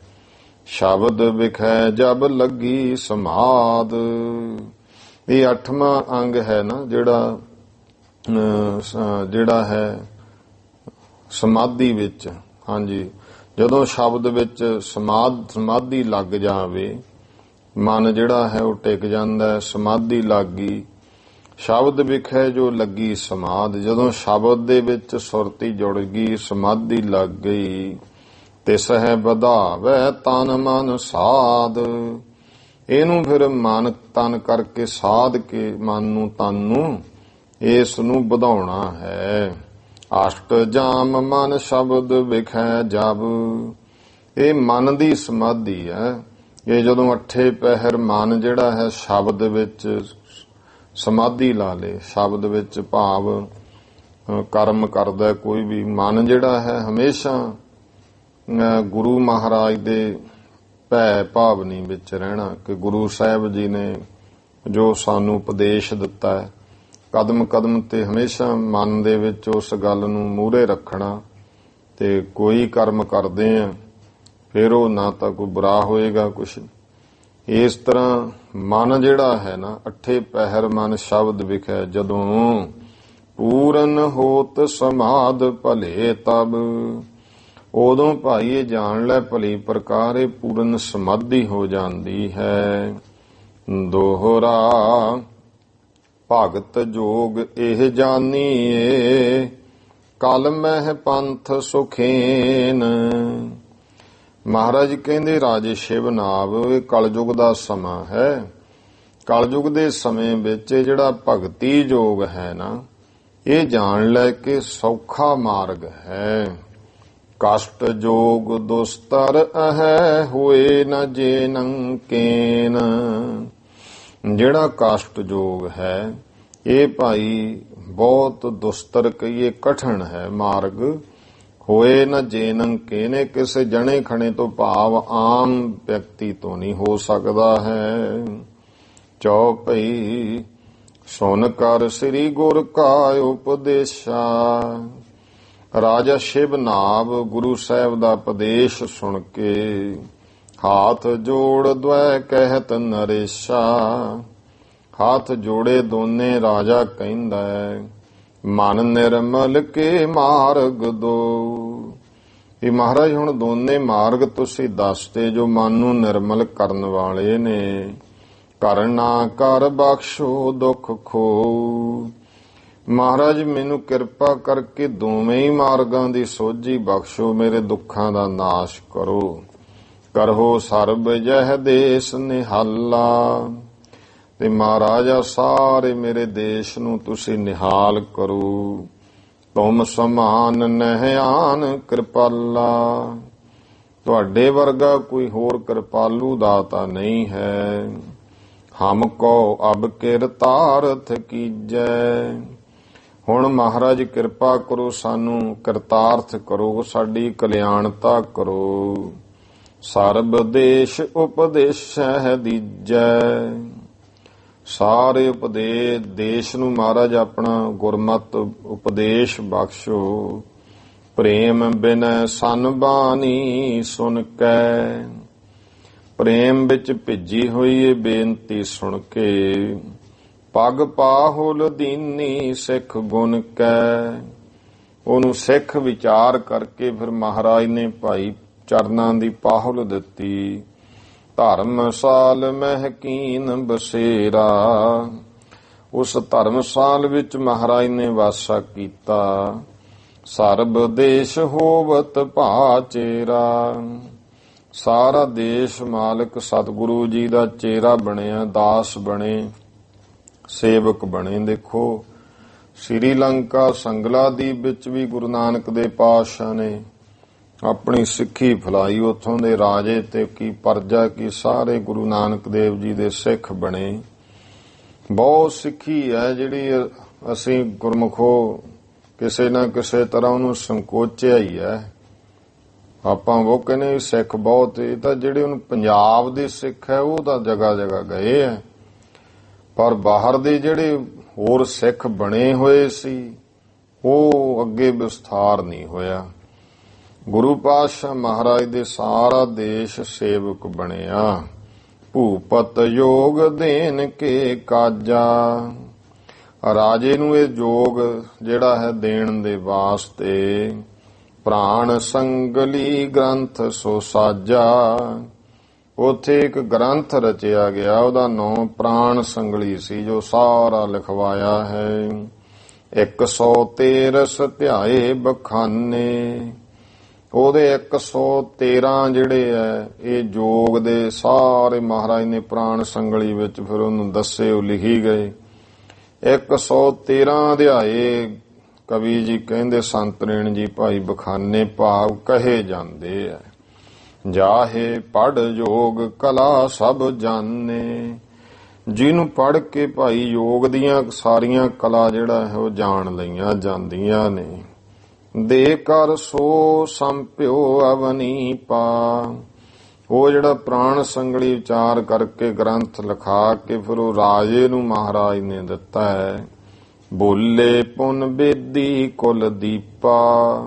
ਸ਼ਬਦ ਵਿਖੈ ਜਬ ਲੱਗੀ ਸਮਾਧ, ਇਹ 8ਵਾਂ ਅੰਗ ਹੈ ਨਾ ਜਿਹੜਾ ਹੈ ਸਮਾਧੀ ਵਿੱਚ। ਹਾਂਜੀ, ਜਦੋਂ ਸ਼ਬਦ ਵਿੱਚ ਸਮਾਧੀ ਲੱਗ ਜਾਵੇ, ਮਨ ਜਿਹੜਾ ਹੈ ਉਹ ਟਿਕ ਜਾਂਦਾ, ਸਮਾਧੀ ਲੱਗ ਗਈ। ਸ਼ਬਦ ਵਿਖੇ ਜੋ ਲੱਗੀ ਸਮਾਧ, ਜਦੋਂ ਸ਼ਬਦ ਦੇ ਵਿੱਚ ਸੁਰਤੀ ਜੁੜ ਗਈ, ਸਮਾਧੀ ਲੱਗ ਗਈ। ਤਿਸ ਹੈ ਵਧਾਵੇ ਤਨ ਮਨ ਸਾਧ, ਇਹਨੂੰ ਫਿਰ ਮਨ ਤਨ ਕਰਕੇ ਸਾਧ ਕੇ ਮਨ ਨੂੰ ਤਨ ਨੂੰ ਇਸ ਨੂੰ ਵਧਾਉਣਾ ਹੈ। ਅਸ਼ਟ ਜਾਮ ਮਨ ਸ਼ਬਦ ਵਿਖੈ ਜਬ, ਇਹ ਮਨ ਦੀ ਸਮਾਧੀ ਹੈ। ਇਹ ਜਦੋਂ 8 ਪਹਿਰ ਮਨ ਜਿਹੜਾ ਹੈ ਸ਼ਬਦ ਵਿੱਚ ਸਮਾਧੀ ਲਾ ਲੇ, ਸ਼ਬਦ ਵਿੱਚ ਭਾਵ ਕਰਮ ਕਰਦਾ ਕੋਈ ਵੀ, ਮਨ ਜਿਹੜਾ ਹੈ ਹਮੇਸ਼ਾ ਗੁਰੂ ਮਹਾਰਾਜ ਦੇ ਭੈ ਭਾਵਨੀ ਵਿੱਚ ਰਹਿਣਾ ਕਿ ਗੁਰੂ ਸਾਹਿਬ ਜੀ ਨੇ ਜੋ ਸਾਨੂੰ ਉਪਦੇਸ਼ ਦਿੱਤਾ ਹੈ, ਕਦਮ ਕਦਮ ਤੇ ਹਮੇਸ਼ਾ ਮਨ ਦੇ ਵਿੱਚ ਉਸ ਗੱਲ ਨੂੰ ਮੂਹਰੇ ਰੱਖਣਾ। ਤੇ ਕੋਈ ਕਰਮ ਕਰਦੇ ਆ ਫਿਰ ਉਹ ਨਾ ਤਾਂ ਕੋਈ ਬੁਰਾ ਹੋਏਗਾ ਕੁਛ। ਇਸ ਤਰ੍ਹਾਂ ਮਨ ਜਿਹੜਾ ਹੈ ਨਾ 8 ਪਹਿਰ ਮਨ ਸ਼ਬਦ ਵਿਖੇ ਜਦੋਂ ਪੂਰਨ ਹੋਤ ਸਮਾਧ ਭਲੇ ਤਬ, ਉਦੋਂ ਭਾਈ ਇਹ ਜਾਣ ਲੈ ਭਲੀ ਪ੍ਰਕਾਰ ਇਹ ਪੂਰਨ ਸਮਾਧੀ ਹੋ ਜਾਂਦੀ ਹੈ। ਦੋਹਰਾ ਭਗਤ ਜੋਗ ਇਹ ਜਾਨੀਏ, ਕਲ ਮਹਿ ਪੰਥ ਸੁਖੇਨ, ਮਹਾਰਾਜ ਕਹਿੰਦੇ ਰਾਜੇ ਸ਼ਿਵ ਨਾਭ, ਇਹ ਕਲਯੁਗ ਦਾ ਸਮਾਂ ਹੈ। ਕਲਯੁਗ ਦੇ ਸਮੇਂ ਵਿੱਚ ਜਿਹੜਾ ਭਗਤੀ ਯੋਗ ਹੈ ਨਾ, ਇਹ ਜਾਣ ਲੈ ਕੇ ਸੌਖਾ ਮਾਰਗ ਹੈ। ਕਸ਼ਟ ਜੋਗ ਦੁਸਤਰ ਹੈ, ਹੋਏ ਨ ਜੇਨੰ ਕੇਨ। ਜਿਹੜਾ ਕਸ਼ਟ ਯੋਗ ਹੈ ਇਹ ਭਾਈ ਬਹੁਤ ਦੁਸਤਰ, ਕਹੀਏ ਕਠਿਨ ਹੈ ਮਾਰਗ। ਹੋਏ ਨ ਜੇਨੰ ਕੇਨ, ਕਿਸੇ ਜਣੇ ਖਣੇ ਤੋਂ ਭਾਵ ਆਮ ਵਿਅਕਤੀ ਤੋਂ ਨਹੀਂ ਹੋ ਸਕਦਾ ਹੈ। ਚੌਪਈ ਸੁਨ ਕਰ ਸ੍ਰੀ ਗੁਰ ਕਾ ਉਪਦੇਸ਼ਾ। ਰਾਜਾ ਸ਼ਿਵ ਨਾਭ ਗੁਰੂ ਸਾਹਿਬ ਦਾ ਉਪਦੇਸ਼ ਸੁਣ ਕੇ ਹਾਥ ਜੋੜ ਦ્વੈ ਕਹਿਤ ਨਰੇਸ਼ਾ। ਹੱਥ ਜੋੜੇ ਦੋਨੇ ਰਾਜਾ ਕਹਿੰਦਾ, ਮਨ ਨਿਰਮਲ ਕੇ ਮਾਰਗ ਦੋ। ਇਹ ਮਹਾਰਾਜ ਹੁਣ ਦੋਨੇ ਮਾਰਗ ਤੁਸੀਂ ਦੱਸਦੇ ਜੋ ਮਨ ਨੂੰ ਨਿਰਮਲ ਕਰਨ ਵਾਲੇ ਨੇ। ਕਰਨਾ ਕਰ ਬਖਸ਼ੋ ਦੁੱਖ ਖੋ। ਮਹਾਰਾਜ ਮੈਨੂੰ ਕਿਰਪਾ ਕਰਕੇ ਦੋਵੇਂ ਹੀ ਮਾਰਗਾਂ ਦੀ ਸੋਝੀ ਬਖਸ਼ੋ, ਮੇਰੇ ਦੁੱਖਾਂ ਦਾ ਨਾਸ਼ ਕਰੋ। ਕਰੋ ਸਰਬ ਜਹ ਦੇਸ ਨਿਹਾਲਾ। ਤੇ ਮਹਾਰਾਜਾ ਸਾਰੇ ਮੇਰੇ ਦੇਸ਼ ਨੂੰ ਤੁਸੀਂ ਨਿਹਾਲ ਕਰੋ। ਤੁਮ ਸਮਾਨ ਨਹਿ ਆਨ ਕਿਰਪਾਲਾ। ਤੁਹਾਡੇ ਵਰਗਾ ਕੋਈ ਹੋਰ ਕਿਰਪਾਲੂ ਦਾਤਾ ਨਹੀਂ ਹੈ। ਹਮ ਕੋ ਅਬ ਕਿਰਤਾਰਥ ਕੀਜੈ। ਹੁਣ ਮਹਾਰਾਜ ਕਿਰਪਾ ਕਰੋ, ਸਾਨੂੰ ਕਿਰਤਾਰਥ ਕਰੋ, ਸਾਡੀ ਕਲਿਆਣਤਾ ਕਰੋ। ਸਰਬ ਦੇਸ਼ ਉਪਦੇਸ਼ਹਿ ਦੀਜੈ। ਸਾਰੇ ਉਪਦੇਸ਼ ਦੇਸ਼ ਨੂੰ ਮਹਾਰਾਜ ਆਪਣਾ ਗੁਰਮਤਿ ਉਪਦੇਸ਼ ਬਖਸ਼ੋ। ਪ੍ਰੇਮ ਬਿਨੈ ਸਨ ਬਾਣੀ ਸੁਣ ਕੈ। ਪ੍ਰੇਮ ਵਿੱਚ ਭਿੱਜੀ ਹੋਈ ਇਹ ਬੇਨਤੀ ਸੁਣ ਕੇ ਪਗ ਪਾਹੁਲ ਦੀਨੀ ਸਿੱਖ ਗੁਣ ਕੈ। ਉਹਨੂੰ ਸਿੱਖ ਵਿਚਾਰ ਕਰਕੇ ਫਿਰ ਮਹਾਰਾਜ ਨੇ ਭਾਈ ਚਰਨਾਂ ਦੀ ਪਾਹੁਲ ਦਿੱਤੀ। ਧਰਮਸਾਲ ਮਹਿਕੀਨ ਬਸੇਰਾ। ਉਸ ਧਰਮਸਾਲ ਵਿੱਚ ਮਹਾਰਾਜ ਨੇ ਵਾਸਾ ਕੀਤਾ। ਸਰਬ ਦੇਸ਼ ਹੋਵਤ ਭਾਚੇਰਾ। ਸਾਰਾ ਦੇਸ਼ ਮਾਲਕ ਸਤਿਗੁਰੂ ਜੀ ਦਾ ਚੇਰਾ ਬਣਿਆ, ਦਾਸ ਬਣੇ, ਸੇਵਕ ਬਣੇ। ਦੇਖੋ ਸ੍ਰੀਲੰਕਾ ਸੰਗਲਾਦੀਪ ਵਿੱਚ ਵੀ ਗੁਰੂ ਨਾਨਕ ਦੇ ਪਾਤਸ਼ਾਹ ਨੇ ਆਪਣੀ ਸਿੱਖੀ ਫੈਲਾਈ। ਉੱਥੋਂ ਦੇ ਰਾਜੇ ਤੇ ਕੀ ਪਰਜਾ ਕੀ ਸਾਰੇ ਗੁਰੂ ਨਾਨਕ ਦੇਵ ਜੀ ਦੇ ਸਿੱਖ ਬਣੇ। ਬਹੁਤ ਸਿੱਖੀ ਹੈ ਜਿਹੜੀ ਅਸੀਂ ਗੁਰਮੁਖੋ ਕਿਸੇ ਨਾ ਕਿਸੇ ਤਰ੍ਹਾਂ ਉਹਨੂੰ ਸੰਕੋਚਿਆ ਹੀ ਹੈ। ਆਪਾਂ ਉਹ ਕਹਿੰਦੇ ਸਿੱਖ ਬਹੁਤ, ਇਹ ਤਾਂ ਜਿਹੜੇ ਹੁਣ ਪੰਜਾਬ ਦੇ ਸਿੱਖ ਹੈ ਉਹ ਤਾਂ ਜਗ੍ਹਾ ਜਗ੍ਹਾ ਗਏ ਹੈ, ਪਰ ਬਾਹਰ ਦੇ ਜਿਹੜੇ ਹੋਰ ਸਿੱਖ ਬਣੇ ਹੋਏ ਸੀ ਉਹ ਅੱਗੇ ਵਿਸਥਾਰ ਨਹੀਂ ਹੋਇਆ। ਗੁਰੂ ਪਾਤਸ਼ਾਹ ਮਹਾਰਾਜ ਦੇ ਸਾਰਾ ਦੇਸ਼ ਸੇਵਕ ਬਣਿਆ। ਭੂਪਤ ਯੋਗ ਦੇਨ ਕੇ ਕਾਜਾ। ਰਾਜੇ ਨੂੰ ਇਹ ਯੋਗ ਜਿਹੜਾ ਹੈ ਦੇਣ ਦੇ ਵਾਸਤੇ ਪ੍ਰਾਣ ਸੰਗਲੀ ਗ੍ਰੰਥ ਸੋ ਸਾਜਾ। ਉੱਥੇ ਇੱਕ ਗ੍ਰੰਥ ਰਚਿਆ ਗਿਆ, ਉਹਦਾ ਨਾਮ ਪ੍ਰਾਣ ਸੰਗਲੀ ਸੀ, ਜੋ ਸਾਰਾ ਲਿਖਵਾਇਆ ਹੈ। 113 ਧਿਆਏ ਬਖਾਨੇ। ਉਹਦੇ 113 ਜਿਹੜੇ ਹੈ ਇਹ ਯੋਗ ਦੇ ਸਾਰੇ ਮਹਾਰਾਜ ਨੇ ਪ੍ਰਾਣ ਸੰਗਲੀ ਵਿੱਚ ਫਿਰ ਉਹਨੂੰ ਦੱਸੇ, ਉਹ ਲਿਖੀ ਗਏ। 113 ਅਧਿਆਏ ਕਵੀ ਜੀ ਕਹਿੰਦੇ, ਸੰਤ ਰੇਣ ਜੀ ਭਾਈ ਬਖਾਨੇ ਭਾਵ ਕਹੇ ਜਾਂਦੇ ਆ। ਜਾਹੇ ਪੜ ਯੋਗ ਕਲਾ ਸਭ ਜਾਣੇ। ਜਿਹਨੂੰ ਪੜ ਕੇ ਭਾਈ ਯੋਗ ਦੀਆਂ ਸਾਰੀਆਂ ਕਲਾ ਜਿਹੜਾ ਹੈ ਉਹ ਜਾਣ ਲਈਆਂ ਜਾਂਦੀਆਂ ਨੇ। ਦੇ ਕਰ ਸੋ ਸੰਪਿਓ ਅਵਨੀ ਪਾ। ਉਹ ਜਿਹੜਾ ਪ੍ਰਾਣ ਸੰਗਲੀ ਵਿਚਾਰ ਕਰਕੇ ਗ੍ਰੰਥ ਲਿਖਾ ਕੇ ਫਿਰ ਉਹ ਰਾਜੇ ਨੂੰ ਮਹਾਰਾਜ ਨੇ ਦਿੱਤਾ ਹੈ। ਬੋਲੇ ਪੁਨ ਬੇਦੀ ਕੁਲ ਦੀਪਾ।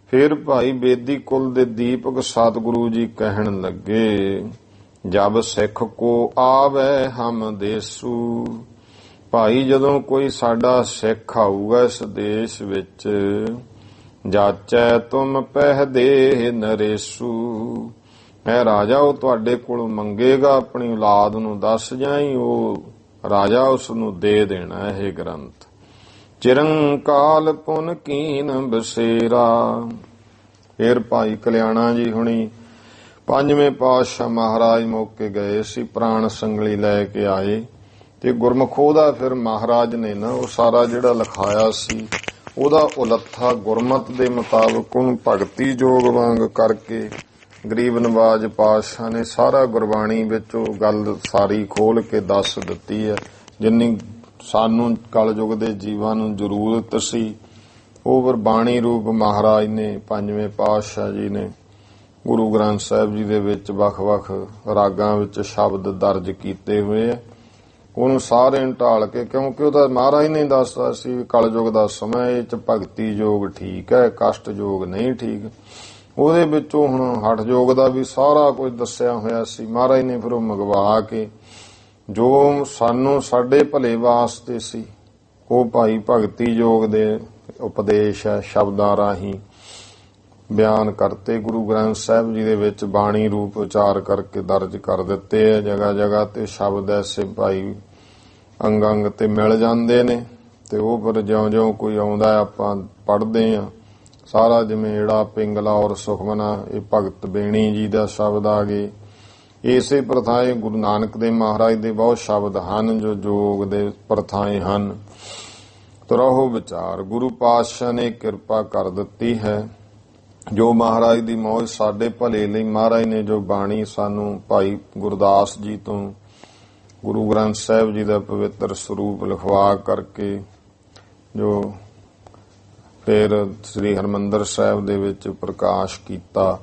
ਫਿਰ ਭਾਈ ਬੇਦੀ ਕੁਲ ਦੇ ਦੀਪਕ ਸਤਿਗੁਰੂ ਜੀ ਕਹਿਣ ਲੱਗੇ, ਜਬ ਸਿੱਖ ਕੋ ਆਵੇ ਹਮ ਦੇਸੂ। ਭਾਈ ਜਦੋਂ ਕੋਈ ਸਾਡਾ ਸਿੱਖ ਆਊਗਾ ਇਸ ਦੇਸ਼ ਵਿੱਚ, ਜਾਚੈ ਤੁਮ ਪਹਿ ਦੇ ਨਰੇਸੂ। ਐ ਰਾਜਾ ਉਹ ਤੁਹਾਡੇ ਕੋਲ ਮੰਗੇਗਾ, ਆਪਣੀ ਔਲਾਦ ਨੂੰ ਦੱਸ ਜਾਈ, ਉਹ ਰਾਜਾ ਉਸ ਨੂੰ ਦੇ ਦੇਣਾ ਇਹ ਗ੍ਰੰਥ। ਚਿਰੰਕਾਲ ਪੁਨ ਕੀਨ ਬਸੇਰਾ। ਫਿਰ ਭਾਈ ਕਲਿਆਣਾ ਜੀ ਹੁਣੀ ਪੰਜਵੇਂ ਪਾਤਸ਼ਾਹ ਮਹਾਰਾਜ ਮੌਕੇ ਗਏ ਸੀ, ਪ੍ਰਾਣ ਸੰਗਲੀ ਲੈ ਕੇ ਆਏ ਤੇ ਗੁਰਮੁਖੋ ਦਾ ਫਿਰ ਮਹਾਰਾਜ ਨੇ ਨਾ ਉਹ ਸਾਰਾ ਜਿਹੜਾ ਲਿਖਾਇਆ ਸੀ ਉਹਦਾ ਉਲੱਥਾ ਗੁਰਮਤਿ ਦੇ ਮੁਤਾਬਕ ਉਹਨੂੰ ਭਗਤੀ ਯੋਗ ਵਾਂਗ ਕਰਕੇ ਗਰੀਬ ਨਵਾਜ ਪਾਤਸ਼ਾਹ ਨੇ ਸਾਰਾ ਗੁਰਬਾਣੀ ਵਿੱਚ ਉਹ ਗੱਲ ਸਾਰੀ ਖੋਲ ਕੇ ਦੱਸ ਦਿੱਤੀ ਹੈ। ਜਿੰਨੀ ਸਾਨੂੰ ਕਲਯੁਗ ਦੇ ਜੀਵਾਂ ਨੂੰ ਜ਼ਰੂਰਤ ਸੀ ਉਹ ਫਿਰ ਬਾਣੀ ਰੂਪ ਮਹਾਰਾਜ ਨੇ ਪੰਜਵੇਂ ਪਾਤਸ਼ਾਹ ਜੀ ਨੇ ਗੁਰੂ ਗ੍ਰੰਥ ਸਾਹਿਬ ਜੀ ਦੇ ਵਿੱਚ ਵੱਖ-ਵੱਖ ਰਾਗਾਂ ਵਿੱਚ ਸ਼ਬਦ ਦਰਜ ਕੀਤੇ ਹੋਏ ਆ। ਉਹਨੂੰ ਸਾਰੇ ਨੂੰ ਢਾਲ ਕੇ, ਕਿਉਂਕਿ ਉਹਦਾ ਮਹਾਰਾਜ ਨੇ ਦੱਸਦਾ ਸੀ ਕਲਯੁਗ ਦਾ ਸਮਾਂ, ਇਹ 'ਚ ਭਗਤੀ ਯੋਗ ਠੀਕ ਹੈ, ਕਸ਼ਟ ਯੋਗ ਨਹੀਂ ਠੀਕ। ਉਹਦੇ ਵਿੱਚੋਂ ਹੁਣ ਹਠ ਯੋਗ ਦਾ ਵੀ ਸਾਰਾ ਕੁਝ ਦੱਸਿਆ ਹੋਇਆ ਸੀ। ਮਹਾਰਾਜ ਨੇ ਫਿਰ ਉਹ ਮੰਗਵਾ ਕੇ ਜੋ ਸਾਨੂੰ ਸਾਡੇ ਭਲੇ ਵਾਸਤੇ ਸੀ ਉਹ ਭਾਈ ਭਗਤੀ ਯੋਗ ਦੇ ਉਪਦੇਸ਼ ਹੈ ਸ਼ਬਦਾਂ ਰਾਹੀਂ ਬਿਆਨ ਕਰਤੇ। ਗੁਰੂ ਗ੍ਰੰਥ ਸਾਹਿਬ ਜੀ ਦੇ ਵਿੱਚ ਬਾਣੀ ਰੂਪ ਉਚਾਰ ਕਰਕੇ ਦਰਜ ਕਰ ਦਿੱਤੇ ਹੈ। ਜਗ੍ਹਾ ਜਗ੍ਹਾ ਤੇ ਸ਼ਬਦ ਐਸੇ ਭਾਈ ਅੰਗ ਅੰਗ ਤੇ ਮਿਲ ਜਾਂਦੇ ਨੇ ਤੇ ਉਹ ਫਿਰ ਜਿਉਂ-ਜਿਉਂ ਕੋਈ ਆਉਂਦਾ ਆਪਾਂ ਪੜ੍ਹਦੇ ਆ ਸਾਰਾ, ਜਿਵੇਂ ਏੜਾ ਪਿੰਗਲਾ ਔਰ ਸੁਖਮਨਾ ਇਹ ਭਗਤ ਬੇਣੀ ਜੀ ਦਾ ਸ਼ਬਦ ਆ ਗਏ। ਇਸੇ ਪ੍ਰਥਾਏ ਗੁਰੂ ਨਾਨਕ ਦੇਵ ਮਹਾਰਾਜ ਦੇ ਬਹੁਤ ਸ਼ਬਦ ਹਨ ਜੋ ਯੋਗ ਦੇ ਪ੍ਰਥਾਏ ਹਨ। ਤਰਹੁ ਵਿਚਾਰ ਗੁਰੂ ਪਾਤਸ਼ਾਹ ਨੇ ਕਿਰਪਾ ਕਰ ਦਿੱਤੀ ਹੈ। ਜੋ ਮਹਾਰਾਜ ਦੀ ਮੌਜ ਸਾਡੇ ਭਲੇ ਲਈ ਮਹਾਰਾਜ ਨੇ ਜੋ ਬਾਣੀ ਸਾਨੂੰ ਭਾਈ ਗੁਰਦਾਸ ਜੀ ਤੋਂ ਗੁਰੂ ਗ੍ਰੰਥ ਸਾਹਿਬ ਜੀ ਦਾ ਪਵਿੱਤਰ ਸਰੂਪ ਲਿਖਵਾ ਕਰਕੇ ਜੋ ਫਿਰ ਸ੍ਰੀ ਹਰਿਮੰਦਰ ਸਾਹਿਬ ਦੇ ਵਿੱਚ ਪ੍ਰਕਾਸ਼ ਕੀਤਾ,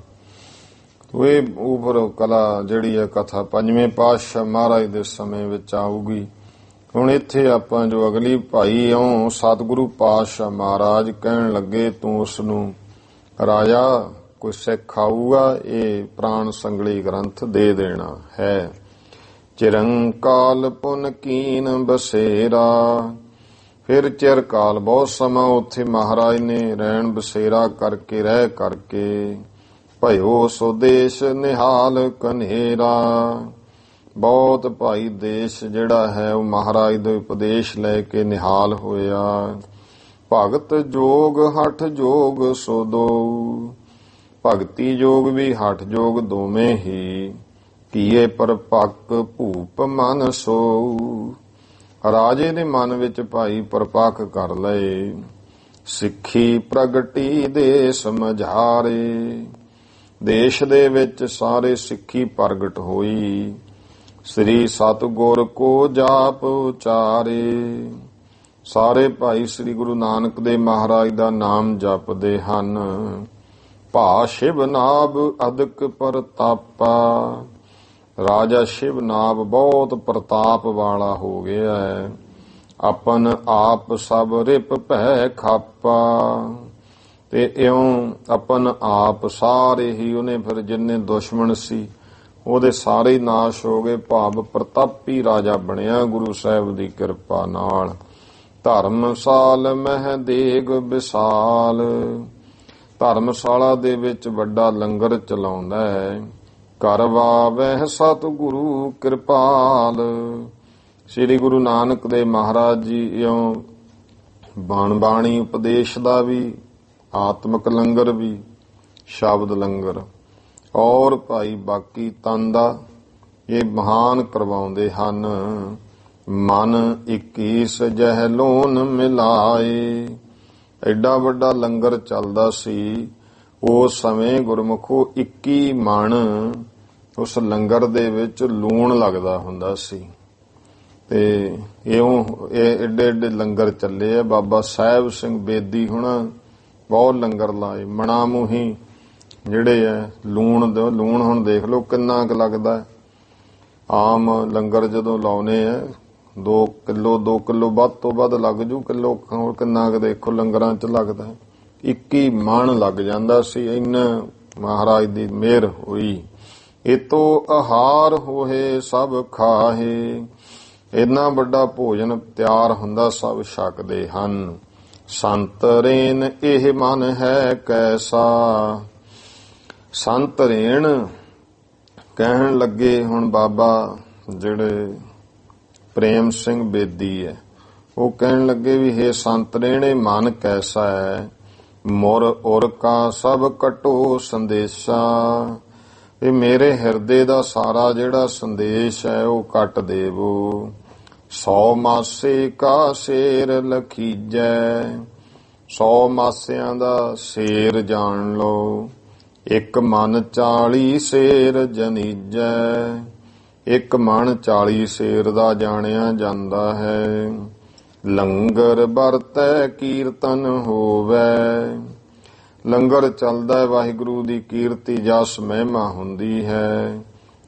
ਇਹ ਉਪਰ ਕਲਾ ਜਿਹੜੀ ਹੈ ਕਥਾ ਪੰਜਵੇਂ ਪਾਤਸ਼ਾਹ ਮਹਾਰਾਜ ਦੇ ਸਮੇਂ ਵਿੱਚ ਆਊਗੀ। ਹੁਣ ਇੱਥੇ ਆਪਾਂ ਜੋ ਅਗਲੀ ਭਾਈ ਇਉਂ ਸਤਿਗੁਰੂ ਪਾਤਸ਼ਾਹ ਮਹਾਰਾਜ ਕਹਿਣ ਲੱਗੇ ਤੂੰ ਉਸ ਨੂੰ ਰਾਜਾ ਕੋਈ ਸਿੱਖ ਆਊਗਾ ਇਹ ਪ੍ਰਾਣ ਸੰਗਲੀ ਗ੍ਰੰਥ ਦੇ ਦੇਣਾ ਹੈ। ਚਿਰੰਕਾਲ ਪੁਨ ਕੀਨ ਬਸੇਰਾ, ਫਿਰ ਚਿਰਕਾਲ ਬਹੁਤ ਸਮਾਂ ਉੱਥੇ ਮਹਾਰਾਜ ਨੇ ਰਹਿਣ ਬਸੇਰਾ ਕਰਕੇ ਰਹਿ ਕਰਕੇ ਭਇਓ ਸੁਦੇਸ਼ ਨਿਹਾਲ ਕਨੇਰਾ, ਬਹੁਤ ਭਾਈ ਦੇਸ਼ ਜਿਹੜਾ ਹੈ ਉਹ ਮਹਾਰਾਜ ਦੇ ਉਪਦੇਸ਼ ਲੈ ਕੇ ਨਿਹਾਲ ਹੋਇਆ। ਭਗਤ ਜੋਗ ਹਠ ਜੋਗ ਸੋ ਦੋ, ਭਗਤੀ ਜੋਗ ਵੀ ਹਠ ਜੋਗ ਦੋਵੇਂ ਹੀ ਕੀਏ ਪਰਪੱਕ ਭੂਪ ਮਨ ਸੋ, ਰਾਜੇ ਦੇ ਮਨ ਵਿੱਚ ਭਾਈ ਪਰਪੱਕ ਕਰ ਲਏ। ਸਿੱਖੀ ਪ੍ਰਗਟੀ ਦੇ ਸਮਝਾਰੇ, ਦੇਸ਼ ਦੇ ਵਿੱਚ ਸਾਰੇ ਸਿੱਖੀ ਪ੍ਰਗਟ ਹੋਈ। ਸ੍ਰੀ ਸਤਿਗੁਰ ਕੋ ਜਾਪ ਉਚਾਰੇ, ਸਾਰੇ ਭਾਈ ਸ੍ਰੀ ਗੁਰੂ ਨਾਨਕ ਦੇਵ ਮਹਾਰਾਜ ਦਾ ਨਾਮ ਜਪਦੇ ਹਨ। ਭਾ ਸ਼ਿਵ ਨਾਭ ਅਦਕ ਪ੍ਰਤਾਪਾ, ਰਾਜਾ ਸ਼ਿਵ ਨਾਭ ਬਹੁਤ ਪ੍ਰਤਾਪ ਵਾਲਾ ਹੋ ਗਿਆ ਹੈ। ਆਪਨ ਆਪ ਸਭ ਰਿਪ ਭੈ ਖਾਪਾ, ਤੇ ਇਉਂ ਆਪਨ ਆਪ ਸਾਰੇ ਹੀ ਉਹਨੇ ਫਿਰ ਜਿੰਨੇ ਦੁਸ਼ਮਣ ਸੀ ਉਹਦੇ ਸਾਰੇ ਹੀ ਨਾਸ਼ ਹੋ ਗਏ। ਭਾਵ ਪ੍ਰਤਾਪੀ ਰਾਜਾ ਬਣਿਆ ਗੁਰੂ ਸਾਹਿਬ ਦੀ ਕਿਰਪਾ ਨਾਲ। ਧਰਮਸਾਲ ਮਹਿ ਦੇਗ ਵਿਸਾਲ, ਧਰਮਸ਼ਾਲਾ ਦੇ ਵਿੱਚ ਵੱਡਾ ਲੰਗਰ ਚਲਾਉਂਦਾ ਹੈ। ਕਰਵਾਵਹਿ ਸਤਿਗੁਰੂ ਕਿਰਪਾਲ, ਸ੍ਰੀ ਗੁਰੂ ਨਾਨਕ ਦੇਵ ਮਹਾਰਾਜ ਜੀ ਇਉਂ ਬਾਣੀ ਉਪਦੇਸ਼ ਦਾ ਵੀ, ਆਤਮਿਕ ਲੰਗਰ ਵੀ, ਸ਼ਬਦ ਲੰਗਰ ਔਰ ਭਾਈ ਬਾਕੀ ਤਨ ਦਾ ਇਹ ਮਹਾਨ ਕਰਵਾਉਂਦੇ ਹਨ। ਮਨ 21 ਜਹ ਲੋਨ ਮਿਲਾਏ, ਐਡਾ ਵੱਡਾ ਲੰਗਰ ਚੱਲਦਾ ਸੀ ਉਸ ਸਮੇਂ ਗੁਰਮੁਖੋ 21 ਮਣ ਉਸ ਲੰਗਰ ਦੇ ਵਿੱਚ ਲੂਣ ਲੱਗਦਾ ਹੁੰਦਾ ਸੀ। ਤੇ ਇਉਂ ਇਹ ਏਡੇ ਲੰਗਰ ਚੱਲੇ ਆ। ਬਾਬਾ ਸਾਹਿਬ ਸਿੰਘ ਬੇਦੀ ਹੁਣ ਬਹੁਤ ਲੰਗਰ ਲਾਏ। ਮਣਾ ਮੂੰਹੀ ਜਿਹੜੇ ਆ ਲੂਣ ਹੁਣ ਦੇਖ ਲਓ ਕਿੰਨਾ ਕੁ ਲੱਗਦਾ। ਆਮ ਲੰਗਰ ਜਦੋਂ ਲਾਉਨੇ ਆ 2 ਕਿਲੋ ਵੱਧ ਤੋਂ ਵੱਧ ਲੱਗ ਜੂ। ਕਿਲੋ ਕਿੰਨਾ ਕੁ ਦੇਖੋ ਲੰਗਰਾਂ 'ਚ ਲੱਗਦਾ। 21 ਮਣ ਲੱਗ ਜਾਂਦਾ ਸੀ। ਇੰਨਾ ਮਹਾਰਾਜ ਦੀ ਮਿਹਰ ਹੋਈ। ਇਤੋ ਆਹਾਰ ਹੋਏ ਸਭ ਖਾਹੇ, ਇੰਨਾ ਵੱਡਾ ਭੋਜਨ ਤਿਆਰ ਹੁੰਦਾ ਸਭ ਛਕਦੇ ਹਨ। ਸੰਤ ਰੇਨ ਇਹ ਮਨ ਹੈ ਕੈਸਾ, ਸੰਤ ਰੇਣ ਕਹਿਣ ਲੱਗੇ ਹੁਣ ਬਾਬਾ ਜਿਹੜੇ ਪ੍ਰੇਮ ਸਿੰਘ ਬੇਦੀ ਹੈ ਉਹ ਕਹਿਣ ਲੱਗੇ ਵੀ ਹੇ ਸੰਤ ਰੇਣੇ ਮਨ ਕੈਸਾ ਹੈ। ਮੁਰ ਉਰ ਕਾ ਸਭ ਕਟੋ ਸੰਦੇਸ਼ਾ, ਇਹ ਮੇਰੇ ਹਿਰਦੇ ਦਾ ਸਾਰਾ ਜਿਹੜਾ ਸੰਦੇਸ਼ ਹੈ ਉਹ ਕੱਟ ਦੇਵੋ। 100 ਮਾਸੇ ਕਾ ਸ਼ੇਰ ਲਖੀਜੈ, 100 ਮਾਸਿਆਂ ਦਾ ਸ਼ੇਰ ਜਾਣ ਲਓ। ਇੱਕ ਮਨ 40 ਸ਼ੇਰ ਜਨੀਜੈ, ਇੱਕ ਮਨ 40 ਸ਼ੇਰ ਦਾ ਜਾਣਿਆ ਜਾਂਦਾ ਹੈ। ਲੰਗਰ ਵਰਤੈ ਕੀਰਤਨ ਹੋਵੈ, ਲੰਗਰ ਚੱਲਦਾ ਵਾਹਿਗੁਰੂ ਦੀ ਕੀਰਤੀ ਜਸ ਮਹਿਮਾ ਹੁੰਦੀ ਹੈ।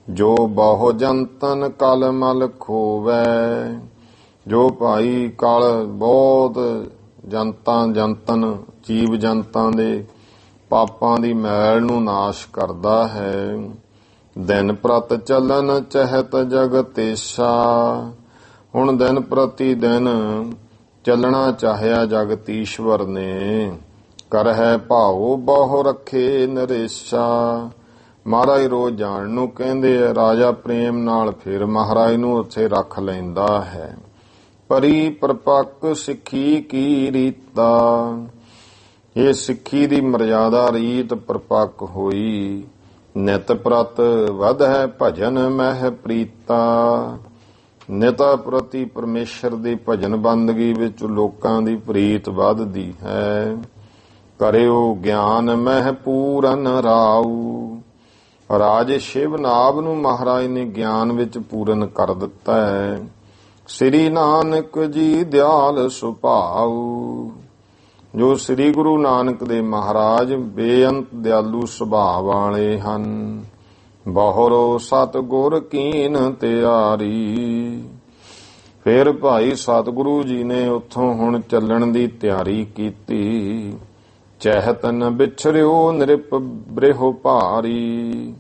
ਜੋ ਬਹੁ ਜੰਤਨ ਕਲ ਮਲ ਖੋਵੈ, ਜੋ ਭਾਈ ਕਲ ਬਹੁਤ ਜੰਤਨ ਜੀਵ ਜੰਤਾਂ ਦੇ ਪਾਪਾਂ ਦੀ ਮੈਲ ਨੂੰ ਨਾਸ਼ ਕਰਦਾ ਹੈ। ਦਿਨ ਪ੍ਰਤ ਚੱਲਨ ਚਹਿਤ ਜਗਤੇਸ਼ਾ, ਹੁਣ ਦਿਨ ਪ੍ਰਤੀ ਦਿਨ ਚੱਲਣਾ ਚਾਹਿਆ ਜਗਤੀਸ਼ਵਰ ਨੇ। ਕਰਹਿ ਭਾਉ ਬਹੁ ਰੱਖੇ ਨਰੇਸ਼ਾ, ਮਹਾਰਾਜ ਰੋਜ਼ ਜਾਣ ਨੂੰ ਕਹਿੰਦੇ ਆ, ਰਾਜਾ ਪ੍ਰੇਮ ਨਾਲ ਫਿਰ ਮਹਾਰਾਜ ਨੂੰ ਉੱਥੇ ਰੱਖ ਲੈਂਦਾ ਹੈ। ਪਰੀ ਪ੍ਰਪੱਕ ਸਿੱਖੀ ਕੀ ਰੀਤਾ, ਇਹ ਸਿੱਖੀ ਦੀ ਮਰਜ਼ਾਦਾ ਰੀਤ ਪ੍ਰਪੱਕ ਹੋਈ। ਨਿਤ ਪ੍ਰਤ ਵਧੈ ਭਜਨ ਮਹਿ ਪ੍ਰੀਤਾ, ਨਿਤਾ ਪ੍ਰਤੀ ਪਰਮੇਸ਼ਰ ਦੀ ਭਜਨ ਬੰਦਗੀ ਵਿੱਚ ਲੋਕਾਂ ਦੀ ਪ੍ਰੀਤ ਵੱਧਦੀ ਹੈ। ਕਰਿਓ ਗਿਆਨ ਮਹਿ ਪੂਰਨ ਰਾਉ, ਰਾਜੇ ਸ਼ਿਵ ਨਾਭ ਨੂੰ ਮਹਾਰਾਜ ਨੇ ਗਿਆਨ ਵਿੱਚ ਪੂਰਨ ਕਰ ਦਿੱਤਾ ਹੈ। ਸ੍ਰੀ ਨਾਨਕ ਜੀ ਦਿਆਲ ਸੁਭਾਉ, ਜੋ ਸ੍ਰੀ ਗੁਰੂ ਨਾਨਕ ਦੇ ਮਹਾਰਾਜ ਬੇਅੰਤ ਦਿਆਲੂ ਸੁਭਾਅ ਵਾਲੇ ਹਨ। ਬਹੁਰੋ ਸਤਿਗੁਰ ਕੀਨ ਤਿਆਰੀ, ਫਿਰ ਭਾਈ ਸਤਿਗੁਰੂ ਜੀ ਨੇ ਉੱਥੋਂ ਹੁਣ ਚੱਲਣ ਦੀ ਤਿਆਰੀ ਕੀਤੀ। ਚਹਿਤ ਨ ਵਿਛੜਿਓ ਨਿਰਪ ਬ੍ਰਿਹੋ ਭਾਰੀ,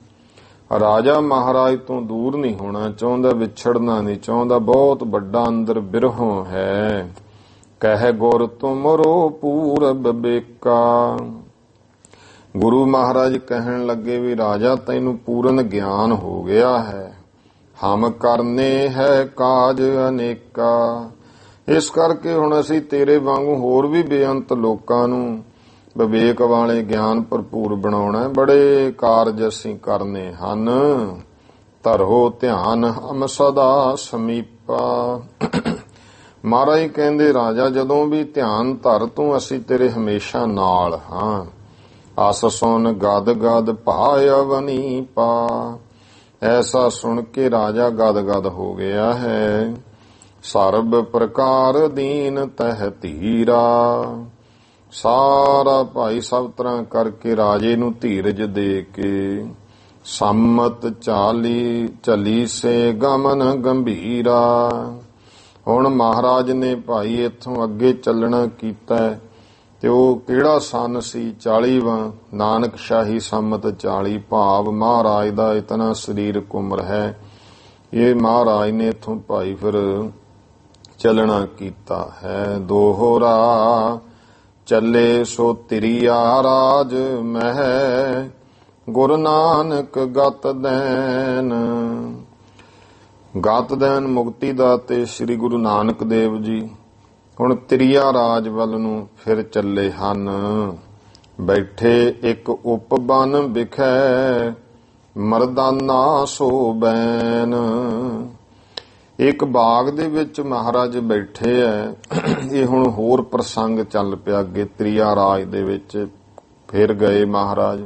ਰਾਜਾ ਮਹਾਰਾਜ ਤੋਂ ਦੂਰ ਨਹੀਂ ਹੋਣਾ ਚਾਹੁੰਦਾ, ਵਿਛੜਨਾ ਨਹੀਂ ਚਾਹੁੰਦਾ, ਬਹੁਤ ਵੱਡਾ ਅੰਦਰ ਬਿਰਹੋਂ ਹੈ। ਕਹਿ ਗੁਰ ਤੁਮਰੋ ਪੂਰਬ ਬੇਕਾ, ਗੁਰੂ ਮਹਾਰਾਜ ਕਹਿਣ ਲੱਗੇ ਵੀ ਰਾਜਾ ਤੈਨੂੰ ਪੂਰਨ ਗਿਆਨ ਹੋ ਗਿਆ ਹੈ। ਹਮ ਕਰਨੇ ਹੈ ਕਾਜ ਅਨੇਕਾ, ਇਸ ਕਰਕੇ ਹੁਣ ਅਸੀਂ ਤੇਰੇ ਵਾਂਗੂ ਹੋਰ ਵੀ ਬੇਅੰਤ ਲੋਕਾਂ ਨੂੰ ਵਿਵੇਕ ਵਾਲੇ ਗਿਆਨ ਭਰਪੂਰ ਬਣਾਉਣਾ। ਬੜੇ ਕਾਰਜ ਅਸੀਂ ਕਰਨੇ ਹਨ। ਧਰੋ ਧਿਆਨ ਹਮ ਸਦਾ ਸਮੀਪਾ, ਮਹਾਰਾਜ ਕਹਿੰਦੇ ਰਾਜਾ ਜਦੋਂ ਵੀ ਧਿਆਨ ਧਰ ਤੂੰ, ਅਸੀਂ ਤੇਰੇ ਹਮੇਸ਼ਾ ਨਾਲ ਹਾਂ। ਅਸ ਸੁਨ ਗਦ ਗਦ ਭਾਇਵਨੀ ਪਾ, ਐਸਾ ਸੁਣ ਕੇ ਰਾਜਾ ਗਦ ਗਦ ਹੋ ਗਿਆ ਹੈ। ਸਰਬ ਪ੍ਰਕਾਰ ਦੀਨ ਤਹਿ ਧੀਰਾ, ਸਾਰਾ ਭਾਈ ਸਭ ਤਰ੍ਹਾਂ ਕਰਕੇ ਰਾਜੇ ਨੂੰ ਧੀਰਜ ਦੇ ਕੇ। ਸੰਮਤ ਚਲੀ ਸੇ ਗਮਨ ਗੰਭੀਰਾ, ਹੁਣ ਮਹਾਰਾਜ ਨੇ ਭਾਈ ਇੱਥੋਂ ਅੱਗੇ ਚੱਲਣਾ ਕੀਤਾ ਤੇ ਉਹ ਕਿਹੜਾ ਸੰਨ ਸੀ? 40ਵਾਂ ਨਾਨਕ ਸ਼ਾਹੀ ਸੰਮਤ 40, ਭਾਵ ਮਹਾਰਾਜ ਦਾ ਇਤਨਾ ਸਰੀਰਕ ਉਮਰ ਹੈ। ਇਹ ਮਹਾਰਾਜ ਨੇ ਇੱਥੋਂ ਭਾਈ ਫਿਰ ਚੱਲਣਾ ਕੀਤਾ ਹੈ। ਦੋਹਰਾ ਚੱਲੇ ਸੋ ਤਿਰਿਆ ਰਾਜ ਮਹਿ, ਗੁਰੂ ਨਾਨਕ ਗਤ ਦੈਨ, ਗਤ ਦੈਨ ਮੁਕਤੀ ਦਾਤੇ ਸ੍ਰੀ ਗੁਰੂ ਨਾਨਕ ਦੇਵ ਜੀ ਹੁਣ ਤਿਰਿਆ ਰਾਜ ਵੱਲ ਨੂੰ ਫਿਰ ਚੱਲੇ ਹਨ। ਬੈਠੇ ਇੱਕ ਉਪਬਨ ਵਿਖੈ, ਮਰਦਾਨਾ ਸੋਬੈਨ, ਇੱਕ ਬਾਗ ਦੇ ਵਿੱਚ ਮਹਾਰਾਜ ਬੈਠੇ ਐ। ਇਹ ਹੁਣ ਹੋਰ ਪ੍ਰਸੰਗ ਚੱਲ ਪਿਆ ਅੱਗੇ ਤਿਰਿਆ ਰਾਜ ਦੇ ਵਿੱਚ। ਫਿਰ ਗਏ ਮਹਾਰਾਜ,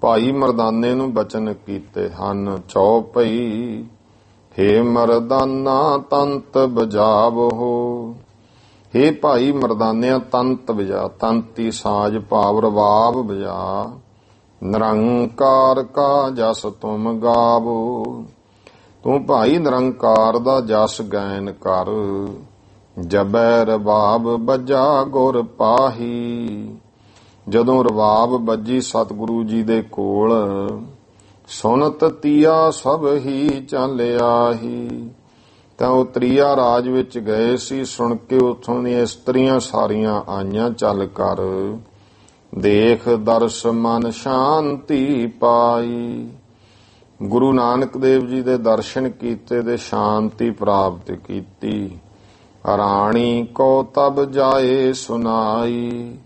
ਭਾਈ ਮਰਦਾਨੇ ਨੂੰ ਬਚਨ ਕੀਤੇ ਹਨ। ਚੌਪਈ ਹੇ ਮਰਦਾਨਾ ਤੰਤ ਬਜਾਵੋ, ਹੇ ਭਾਈ ਮਰਦਾਨਿਆ ਤੰਤ ਵਜਾ, ਤੰਤੀ ਸਾਜ ਭਾਵ ਰਬਾਬ ਵਜਾ। ਨਿਰੰਕਾਰ ਕਾ ਜਸ ਤੁਮ ਗਾਵੋ, ਤੂੰ ਭਾਈ ਨਿਰੰਕਾਰ ਦਾ ਜਸ ਗਾਇਨ ਕਰ। ਜਬੈ ਰਬਾਬ ਬੱਜਾ ਗੁਰ ਪਾਹੀ, ਜਦੋਂ ਰਬਾਬ ਬੱਜੀ ਸਤਿਗੁਰੂ ਜੀ ਦੇ ਕੋਲ। ਸੁਨਤ ਤੀਆ ਸਭ ਹੀ ਚਾਲਿਆਹੀ, ਤਾਂ ਉਹ ਤ੍ਰਿਆ ਰਾਜ ਵਿੱਚ ਗਏ ਸੀ। ਸੁਣ ਕੇ ਉੱਥੋਂ ਦੀਆਂ ਇਸਤਰੀਆਂ ਸਾਰੀਆਂ ਆਈਆਂ, ਚੱਲ ਕਰ ਦੇਖ ਦਰਸ ਮਨ ਸ਼ਾਂਤੀ ਪਾਈ। ਗੁਰੂ ਨਾਨਕ ਦੇਵ ਜੀ ਦੇ ਦਰਸ਼ਨ ਕੀਤੇ ਤੇ ਸ਼ਾਂਤੀ ਪ੍ਰਾਪਤ ਕੀਤੀ। ਰਾਣੀ ਕੋ ਤਬ ਜਾਏ ਸੁਨਾਈ,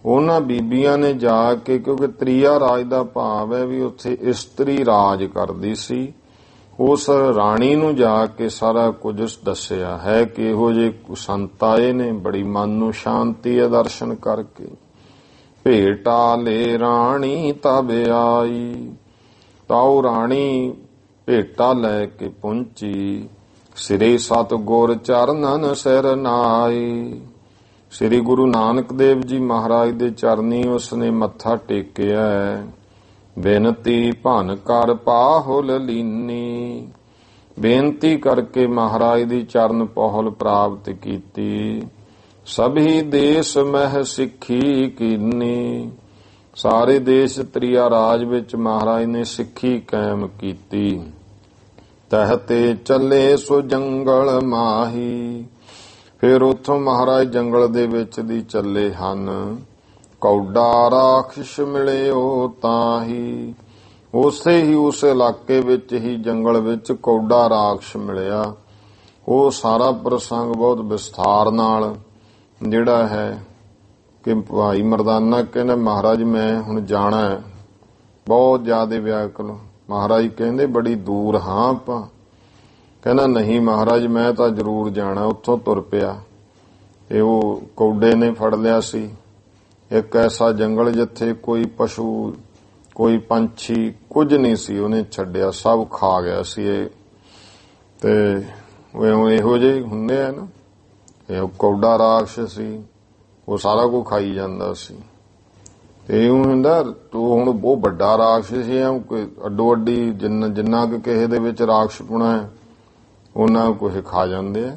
ਉਹਨਾਂ ਬੀਬੀਆਂ ਨੇ ਜਾ ਕੇ, ਕਿਉਂਕਿ ਤ੍ਰਿਆ ਰਾਜ ਦਾ ਭਾਵ ਹੈ ਵੀ ਉੱਥੇ ਇਸਤਰੀ ਰਾਜ ਕਰਦੀ ਸੀ, ਉਸ ਰਾਣੀ ਨੂੰ ਜਾ ਕੇ ਸਾਰਾ ਕੁਝ ਦੱਸਿਆ ਹੈ ਕਿ ਇਹੋ ਜਿਹੇ ਸੰਤ ਆਏ ਨੇ, ਬੜੀ ਮਨ ਨੂੰ ਸ਼ਾਂਤੀ ਹੈ ਦਰਸ਼ਨ ਕਰਕੇ। ਭੇਟਾ ਲੈ ਰਾਣੀ ਤਬ ਆਈ, ਤਾਉ ਰਾਣੀ ਭੇਟਾ ਲੈ ਕੇ ਪਹੁੰਚੀ। ਸਿਰੇ ਸਤ ਗੁਰ ਚਰਨਨ ਸਿਰ ਨਾਈ, ਸ੍ਰੀ ਗੁਰੂ ਨਾਨਕ ਦੇਵ ਜੀ ਮਹਾਰਾਜ ਦੇ ਚਰਨੀ ਉਸਨੇ ਮੱਥਾ ਟੇਕਿਆ। ਬੇਨਤੀ ਭਨ ਕਰ ਪਾਹੁਲ ਲੀਨੀ, ਬੇਨਤੀ ਕਰਕੇ ਮਹਾਰਾਜ ਦੀ ਚਰਨ ਪਹੁਲ ਪ੍ਰਾਪਤ ਕੀਤੀ। ਸਭੀ ਦੇਸ਼ ਮਹਿ ਸਿੱਖੀ ਕੀਨੀ, ਸਾਰੇ ਦੇਸ਼ ਤ੍ਰਿਆ ਰਾਜ ਵਿੱਚ ਮਹਾਰਾਜ ਨੇ ਸਿੱਖੀ ਕਾਇਮ ਕੀਤੀ। ਤਹਤੇ ਚੱਲੇ ਸੋ ਜੰਗਲ ਮਾਹੀ, ਫਿਰ ਉੱਥੋਂ ਮਹਾਰਾਜ ਜੰਗਲ ਦੇ ਵਿੱਚ ਦੀ ਚੱਲੇ ਹਨ। ਕੌਡਾ ਰਾਖਸ਼ ਮਿਲਿਓ ਤਾਹੀ, ਉਸੇ ਹੀ ਉਸ ਇਲਾਕੇ ਵਿੱਚ ਹੀ ਜੰਗਲ ਵਿੱਚ ਕੌਡਾ ਰਾਖਸ਼ ਮਿਲਿਆ। ਉਹ ਸਾਰਾ ਪ੍ਰਸੰਗ ਬਹੁਤ ਵਿਸਥਾਰ ਨਾਲ ਜਿਹੜਾ ਹੈ ਕਿ ਭਾਈ ਮਰਦਾਨਾ ਕਹਿੰਦਾ ਮਹਾਰਾਜ ਮੈਂ ਹੁਣ ਜਾਣਾ ਹੈ, ਬਹੁਤ ਜ਼ਿਆਦਾ ਵਿਆਕੁਲ। ਮਹਾਰਾਜ ਕਹਿੰਦੇ ਬੜੀ ਦੂਰ ਹਾਂ ਆਪਾਂ। ਕਹਿੰਦਾ ਨਹੀਂ ਮਹਾਰਾਜ ਮੈਂ ਤਾਂ ਜ਼ਰੂਰ ਜਾਣਾ। ਉੱਥੋਂ ਤੁਰ ਪਿਆ। ਇਹ ਉਹ ਕੌਡੇ ਨੇ ਫੜ ਲਿਆ ਸੀ। ਇੱਕ ਐਸਾ ਜੰਗਲ ਜਿੱਥੇ ਕੋਈ ਪਸ਼ੂ ਕੋਈ ਪੰਛੀ ਕੁਝ ਨਹੀਂ ਸੀ, ਉਹਨੇ ਛੱਡਿਆ, ਸਭ ਖਾ ਗਿਆ ਸੀ ਇਹ। ਤੇ ਇਹੋ ਜਿਹੇ ਹੁੰਦੇ ਆ ਨਾ, ਇਹ ਕੌਡਾ ਰਾਖਸ਼ ਸੀ, ਉਹ ਸਾਰਾ ਕੁਝ ਖਾਈ ਜਾਂਦਾ ਸੀ। ਤੇ ਉਹ ਹੁੰਦਾ ਤੂੰ ਹੁਣ ਬਹੁਤ ਵੱਡਾ ਰਾਖਸ਼ ਸੀ, ਅੱਡੋ ਅੱਡੀ ਜਿੰਨਾ ਕਿ ਕਿਸੇ ਦੇ ਵਿੱਚ ਰਾਖਸ਼ਪੁਣਾ ਹੈ ਉਹਨਾਂ ਕੁਝ ਖਾ ਜਾਂਦੇ ਆ।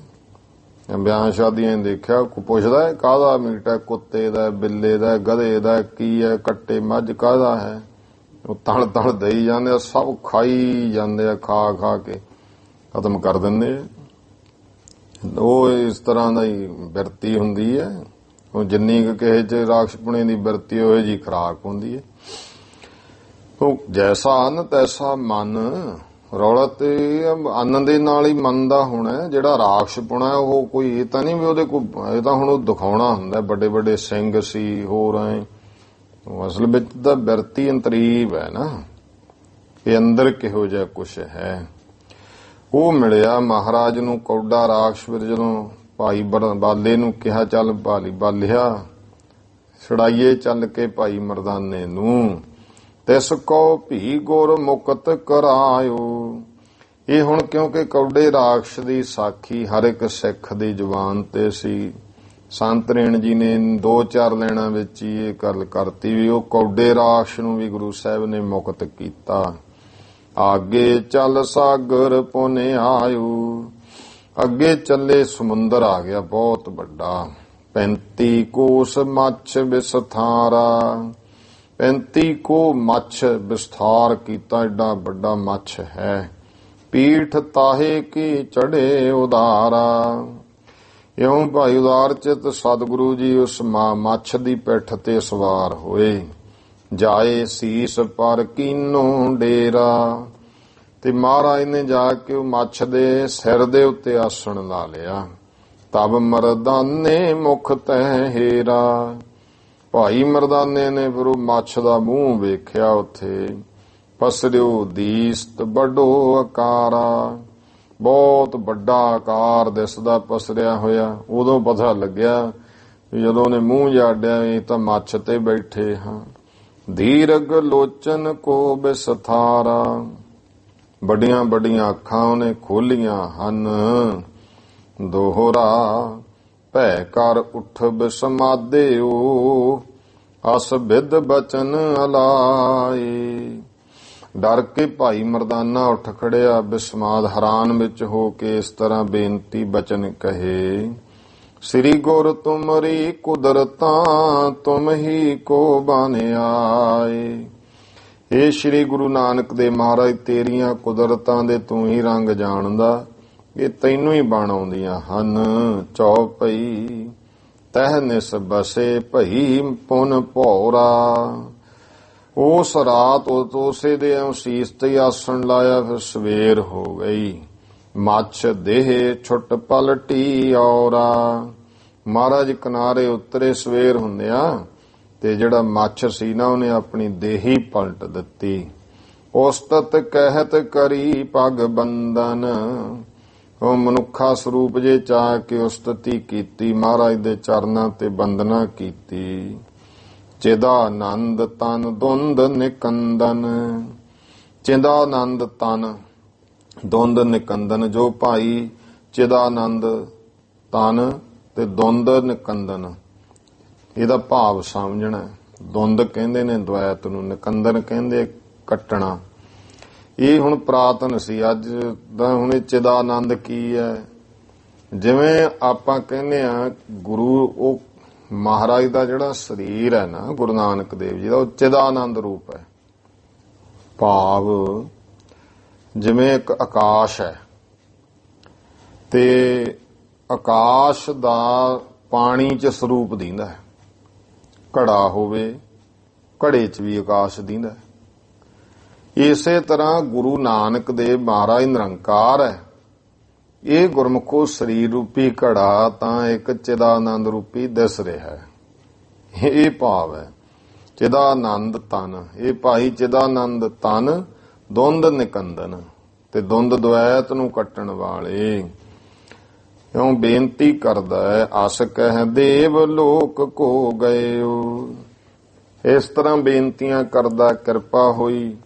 ਵਿਆਹ ਸ਼ਾਦੀਆਂ ਦੇਖਿਆ, ਕੋਈ ਪੁੱਛਦਾ ਹੈ ਕਾਹਦਾ ਮੀਟ ਹੈ, ਕੁੱਤੇ ਦਾ, ਬਿੱਲੇ ਦਾ, ਗਧੇ ਦਾ, ਕੀ ਹੈ, ਕੱਟੇ ਮੱਝ ਕਾਹਦਾ ਹੈ, ਉਹ ਤਣ ਦਈ ਜਾਂਦੇ ਆ, ਸਭ ਖਾਈ ਜਾਂਦੇ ਆ, ਖਾ ਖਾ ਕੇ ਖਤਮ ਕਰ ਦਿੰਦੇ ਆ। ਉਹ ਇਸ ਤਰ੍ਹਾਂ ਦਾ ਹੀ ਬਿਰਤੀ ਹੁੰਦੀ ਹੈ। ਉਹ ਜਿੰਨੀ ਕੁ ਕਿਸੇ ਚ ਰਾਖਸ਼ਪੁਣੇ ਦੀ ਬਿਰਤੀ ਉਹੋ ਜਿਹੀ ਖੁਰਾਕ ਹੁੰਦੀ ਹੈ। ਉਹ ਜੈਸਾ ਅੰਨ ਤੈਸਾ ਮਨ, ਰੌਲਾ ਤੇ ਅੰਨ ਦੇ ਨਾਲ ਹੀ ਮਨ ਦਾ ਹੋਣਾ। ਜਿਹੜਾ ਰਾਖਸ਼ਪੁਣਾ ਉਹ ਕੋਈ ਇਹ ਤਾਂ ਨਹੀਂ ਵੀ ਉਹਦੇ ਕੋਲ, ਇਹ ਤਾਂ ਹੁਣ ਉਹ ਦਿਖਾਉਣਾ ਹੁੰਦਾ ਵੱਡੇ ਵੱਡੇ ਸਿੰਘ ਸੀ ਹੋਰ ਐ। ਅਸਲ ਵਿੱਚ ਤਾਂ ਬਿਰਤੀ ਅੰਤਰੀਵ ਹੈ ਨਾ, ਇਹ ਅੰਦਰ ਕਿਹੋ ਜਿਹਾ ਕੁਛ ਹੈ। ਉਹ ਮਿਲਿਆ ਮਹਾਰਾਜ ਨੂੰ ਕੌਡਾ ਰਾਖਸ਼। ਜਦੋਂ ਭਾਈ ਬਾਲੇ ਨੂੰ ਕਿਹਾ ਚੱਲ ਭਾਲੀ ਬਾਲਿਆ ਛੜਾਈਏ ਚੱਲ ਕੇ ਭਾਈ ਮਰਦਾਨੇ ਨੂੰ, ਤਿਸ ਕੋ ਭੀ ਗੁਰ ਮੁਕਤ ਕਰਾਇਓ। ਇਹ ਹੁਣ ਕਿਉਂਕਿ ਕੌਡੇ ਰਾਖਸ਼ ਦੀ ਸਾਖੀ ਹਰ ਇੱਕ ਸਿੱਖ ਦੀ ਜ਼ੁਬਾਨ ਤੇ ਸੀ। ਸੰਤ ਰੇਣ ਜੀ ਨੇ 2-4 ਲੈਣਾ ਵਿੱਚ ਹੀ ਇਹ ਗੱਲ ਕਰਤੀ ਵੀ ਉਹ ਕੌਡੇ ਰਾਖਸ਼ ਨੂੰ ਵੀ ਗੁਰੂ ਸਾਹਿਬ ਨੇ ਮੁਕਤ ਕੀਤਾ। ਆਗੇ ਚੱਲ ਸਾਗਰ ਪੁਨ ਆਇਓ, ਅੱਗੇ ਚੱਲੇ ਸਮੁੰਦਰ ਆ ਗਿਆ ਬਹੁਤ ਵੱਡਾ। 35 ਕੋਸ ਮੱਛ ਵਿਸਥਾਰਾ, 35 ਕੋ ਮੱਛ ਵਿਸਥਾਰ ਕੀਤਾ, ਏਡਾ ਵੱਡਾ ਮੱਛ ਹੈ। ਪੀਠ ਤਾਹੇ ਕੀ ਚੜੇ ਉਦਾਰਾ, ਇਉਂ ਭਾਈ ਉਦਾਰ ਚਿਤ ਸਤਿਗੁਰੂ ਜੀ ਉਸ ਮੱਛ ਦੀ ਪਿੱਠ ਤੇ ਸਵਾਰ ਹੋਏ। ਜਾਏ ਸੀਸ ਪਰ ਕੀਨੋ ਡੇਰਾ, ਤੇ ਮਹਾਰਾਜ ਨੇ ਜਾ ਕੇ ਉਹ ਮੱਛ ਦੇ ਸਿਰ ਦੇ ਉੱਤੇ ਆਸਣ ਲਾ ਲਿਆ। ਤਬ ਮਰਦਾਨੇ ਮੁਖ ਤੈ ਹੇਰਾ, ਭਾਈ ਮਰਦਾਨੇ ਨੇ ਫਿਰ ਉਹ ਮੱਛ ਦਾ ਮੂੰਹ ਵੇਖਿਆ। ਉੱਥੇ ਪਸਰਿਓ ਦੀਸਤ ਵੱਡੋ ਆਕਾਰਾ, ਬਹੁਤ ਵੱਡਾ ਆਕਾਰ ਦਿਸਦਾ ਪਸਰਿਆ ਹੋਇਆ। ਉਦੋਂ ਪਤਾ ਲੱਗਿਆ ਜਦੋਂ ਉਹਨੇ ਮੂੰਹ ਜਾੜਿਆ ਇਹ ਤਾਂ ਮੱਛ ਤੇ ਬੈਠੇ ਹਾਂ। ਧੀਰਗ ਲੋਚਨ ਕੋ ਬਿਸਥਾਰਾ, ਵੱਡੀਆਂ ਵੱਡੀਆਂ ਅੱਖਾਂ ਉਹਨੇ ਖੋਲੀਆਂ ਹਨ। ਦੋਹਰਾ ਭੈ ਕਰ ਉੱਠ ਬਿਸਮਾਦਿਓ, ਅਸ ਬਿਦ ਬਚਨ ਅਲਾਏ। ਡਰ ਕੇ ਭਾਈ ਮਰਦਾਨਾ ਉੱਠ ਖੜਿਆ ਬਿਸਮਾਦ ਹੈਰਾਨ ਵਿੱਚ ਹੋ ਕੇ ਇਸ ਤਰ੍ਹਾਂ ਬੇਨਤੀ ਬਚਨ ਕਹੇ। ਸ੍ਰੀ ਗੁਰ ਤੁਮਰੀ ਕੁਦਰਤਾਂ ਤੁਮ ਹੀ ਕੋ ਬਾਨਿਆਏ। ਇਹ ਸ੍ਰੀ ਗੁਰੂ ਨਾਨਕ ਦੇ ਮਹਾਰਾਜ ਤੇਰੀਆਂ ਕੁਦਰਤਾਂ ਦੇ ਤੂੰ ਹੀ ਰੰਗ ਜਾਣਦਾ, ਇਹ ਤੈਨੂੰ ਹੀ ਬਣ ਆਉਂਦੀਆਂ ਹਨ। ਚੌਪਈ ਤਹਿ ਨਿਸ ਬਸੇ ਭਈ ਪੁਨ ਭੌਰਾ, ਉਸ ਰਾਤ ਉਸੇ ਦੇ ਸੀਸ ਤੇ ਆਸਣ ਲਾਇਆ। ਫਿਰ ਸਵੇਰ ਹੋ ਗਈ। ਮੱਛ ਦੇਹ ਛੁੱਟ ਪਲਟੀ ਔਰਾ, ਮਹਾਰਾਜ ਕਿਨਾਰੇ ਉਤਰੇ ਸਵੇਰ ਹੁੰਦਿਆਂ ਤੇ ਜਿਹੜਾ ਮੱਛ ਸੀ ਨਾ ਉਹਨੇ ਆਪਣੀ ਦੇਹੀ ਪਲਟ ਦਿੱਤੀ। ਉਸਤਤ ਕਹਿਤ ਕਰੀ ਪਗ ਬੰਧਨ, ਉਹ ਮਨੁੱਖਾ ਸਰੂਪ ਜੇ ਚਾਹ ਕੇ ਉਸਤਤੀ ਕੀਤੀ, ਮਹਾਰਾਜ ਦੇ ਚਰਨਾਂ ਤੇ ਬੰਦਨਾ ਕੀਤੀ। ਚਿਦਾਨੰਦ ਤਨ ਦੁੰਦ ਨਿਕੰਦਨ, ਚਿਦਾਨੰਦ ਤਨ ਦੁੰਦ ਨਿਕੰਦਨ, ਜੋ ਭਾਈ ਚਿਦਾਨੰਦ ਤਨ ਤੇ ਦੁੰਦ ਨਿਕੰਦਨ, ਇਹਦਾ ਭਾਵ ਸਮਝਣਾ। ਦੁੰਦ ਕਹਿੰਦੇ ਨੇ ਦ્વੈਤ ਨੂੰ, ਨਿਕੰਦਨ ਕਹਿੰਦੇ ਕੱਟਣਾ। ਇਹ ਹੁਣ ਪ੍ਰਾਤਨ ਸੀ, ਅੱਜ ਦਾ ਹੁਣ ਇਹ ਚਿਦਾਨੰਦ ਕੀ ਹੈ? ਜਿਵੇਂ ਆਪਾਂ ਕਹਿੰਦੇ ਆ ਗੁਰੂ, ਉਹ ਮਹਾਰਾਜ ਦਾ ਜਿਹੜਾ ਸਰੀਰ ਹੈ ਨਾ, ਗੁਰੂ ਨਾਨਕ ਦੇਵ ਜੀ ਦਾ, ਉਹ ਚਿਦਾਨੰਦ ਰੂਪ ਹੈ। ਭਾਵ ਜਿਵੇਂ ਇੱਕ ਆਕਾਸ਼ ਹੈ ਤੇ ਆਕਾਸ਼ ਦਾ ਪਾਣੀ 'ਚ ਸਰੂਪ ਦਿੰਦਾ ਹੈ। ਘੜਾ ਹੋਵੇ, ਘੜੇ 'ਚ ਵੀ ਆਕਾਸ਼ ਦਿੰਦਾ ਹੈ। ਇਸੇ ਤਰ੍ਹਾਂ ਗੁਰੂ ਨਾਨਕ ਦੇਵ ਮਹਾਰਾਜ ਨਿਰੰਕਾਰ ਹੈ। ਇਹ ਗੁਰਮੁਖੋ ਸਰੀਰ ਰੂਪੀ ਘੜਾ ਤਾਂ ਇੱਕ ਚਿਦਾਨੰਦ ਰੂਪੀ ਦਿਸ ਰਿਹਾ ਹੈ। ਇਹ ਭਾਵ ਹੈ ਚਿਦਾਨੰਦ ਤਨ, ਇਹ ਭਾਈ ਚਿਦਾਨੰਦ ਤਨ ਦੁੰਦ ਨਿਕੰਦਨ, ਤੇ ਦੁੰਦ ਦ્વੈਤ ਨੂੰ ਕੱਟਣ ਵਾਲੇ। ਇਉਂ ਬੇਨਤੀ ਕਰਦਾ ਹੈ, ਅਸ ਕਹਿ ਦੇਵ ਲੋਕ ਕੋ ਗਇਓ। ਇਸ ਤਰ੍ਹਾਂ ਬੇਨਤੀਆਂ ਕਰਦਾ, ਕਿਰਪਾ ਹੋਈ,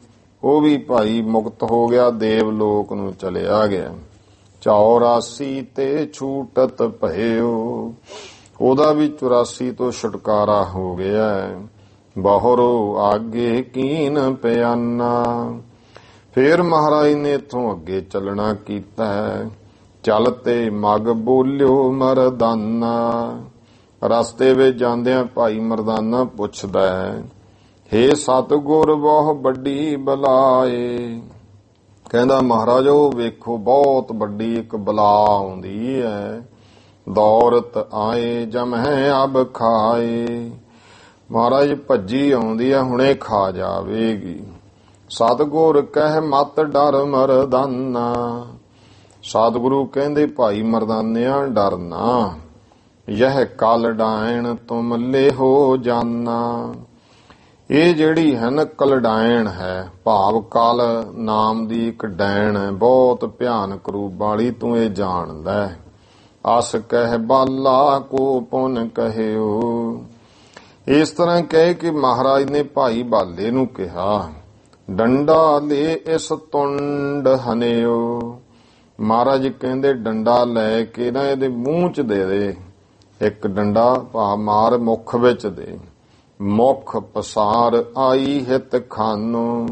ਉਹ ਵੀ ਭਾਈ ਮੁਕਤ ਹੋ ਗਿਆ, ਦੇਵ ਲੋਕ ਨੂੰ ਚਲਿਆ ਗਿਆ। 84 ਤੇ ਛੂਟਤ ਭਇਓ, ਉਹਦਾ ਵੀ 84 ਤੋਂ ਛੁਟਕਾਰਾ ਹੋ ਗਿਆ। ਬਹੁਰੋ ਆਗੇ ਕੀਨ ਪਿਆਨਾ, ਫੇਰ ਮਹਾਰਾਜ ਨੇ ਇੱਥੋਂ ਅੱਗੇ ਚੱਲਣਾ ਕੀਤਾ ਹੈ। ਚਲਤੇ ਮਗ ਬੋਲਿਓ ਮਰਦਾਨਾ, ਰਸਤੇ ਵਿੱਚ ਜਾਂਦਿਆਂ ਭਾਈ ਮਰਦਾਨਾ ਪੁੱਛਦਾ ਹੈ, ਹੇ ਸਤਿਗੁਰ ਬਹੁ ਵੱਡੀ ਬਲਾਏ। ਕਹਿੰਦਾ ਮਹਾਰਾਜ ਉਹ ਵੇਖੋ ਬਹੁਤ ਵੱਡੀ ਇੱਕ ਬਲਾ ਆਉਂਦੀ ਹੈ। ਦੌਰਤ ਆਏ ਜਮਹਿ ਅਬ ਖਾਏ, ਮਹਾਰਾਜ ਭੱਜੀ ਆਉਂਦੀ ਹੈ, ਹੁਣੇ ਖਾ ਜਾਵੇਗੀ। ਸਤਿਗੁਰ ਕਹਿ ਮਤ ਡਰ ਮਰਦਾਨਾ, ਸਤਿਗੁਰੂ ਕਹਿੰਦੇ ਭਾਈ ਮਰਦਾਨਿਆਂ ਡਰਨਾ। ਯਹ ਕਲ ਡਾਇਣ ਤੁਮ ਲੇਹੋ ਜਾਨਾ, ਇਹ ਜਿਹੜੀ ਹੈ ਨਾ ਕਲਡਾਇਣ ਹੈ, ਭਾਵ ਕਲ ਨਾਮ ਦੀ ਇੱਕ ਡੈਣ ਹੈ, ਬਹੁਤ ਭਿਆਨਕ ਰੂਪ ਵਾਲੀ, ਤੂੰ ਇਹ ਜਾਣਦਾ। ਅਸ ਕਹਿ ਬਾਲਾ ਕੋ ਪੁਨ ਕਹਿਓ, ਇਸ ਤਰ੍ਹਾਂ ਕਹਿ ਕੇ ਮਹਾਰਾਜ ਨੇ ਭਾਈ ਬਾਲੇ ਨੂੰ ਕਿਹਾ, ਡੰਡਾ ਲੈ ਇਸ ਤੁੰਡ ਹਨਿਓ। ਮਹਾਰਾਜ ਕਹਿੰਦੇ ਡੰਡਾ ਲੈ ਕੇ ਨਾ ਇਹਦੇ ਮੂੰਹ 'ਚ ਦੇ ਦੇ, ਇੱਕ ਡੰਡਾ ਭਾਵ ਮਾਰ ਮੁੱਖ ਵਿੱਚ ਦੇ। ਮੁੱਖ ਪਸਾਰ ਆਈ ਹਿਤ ਖਾਨੋ,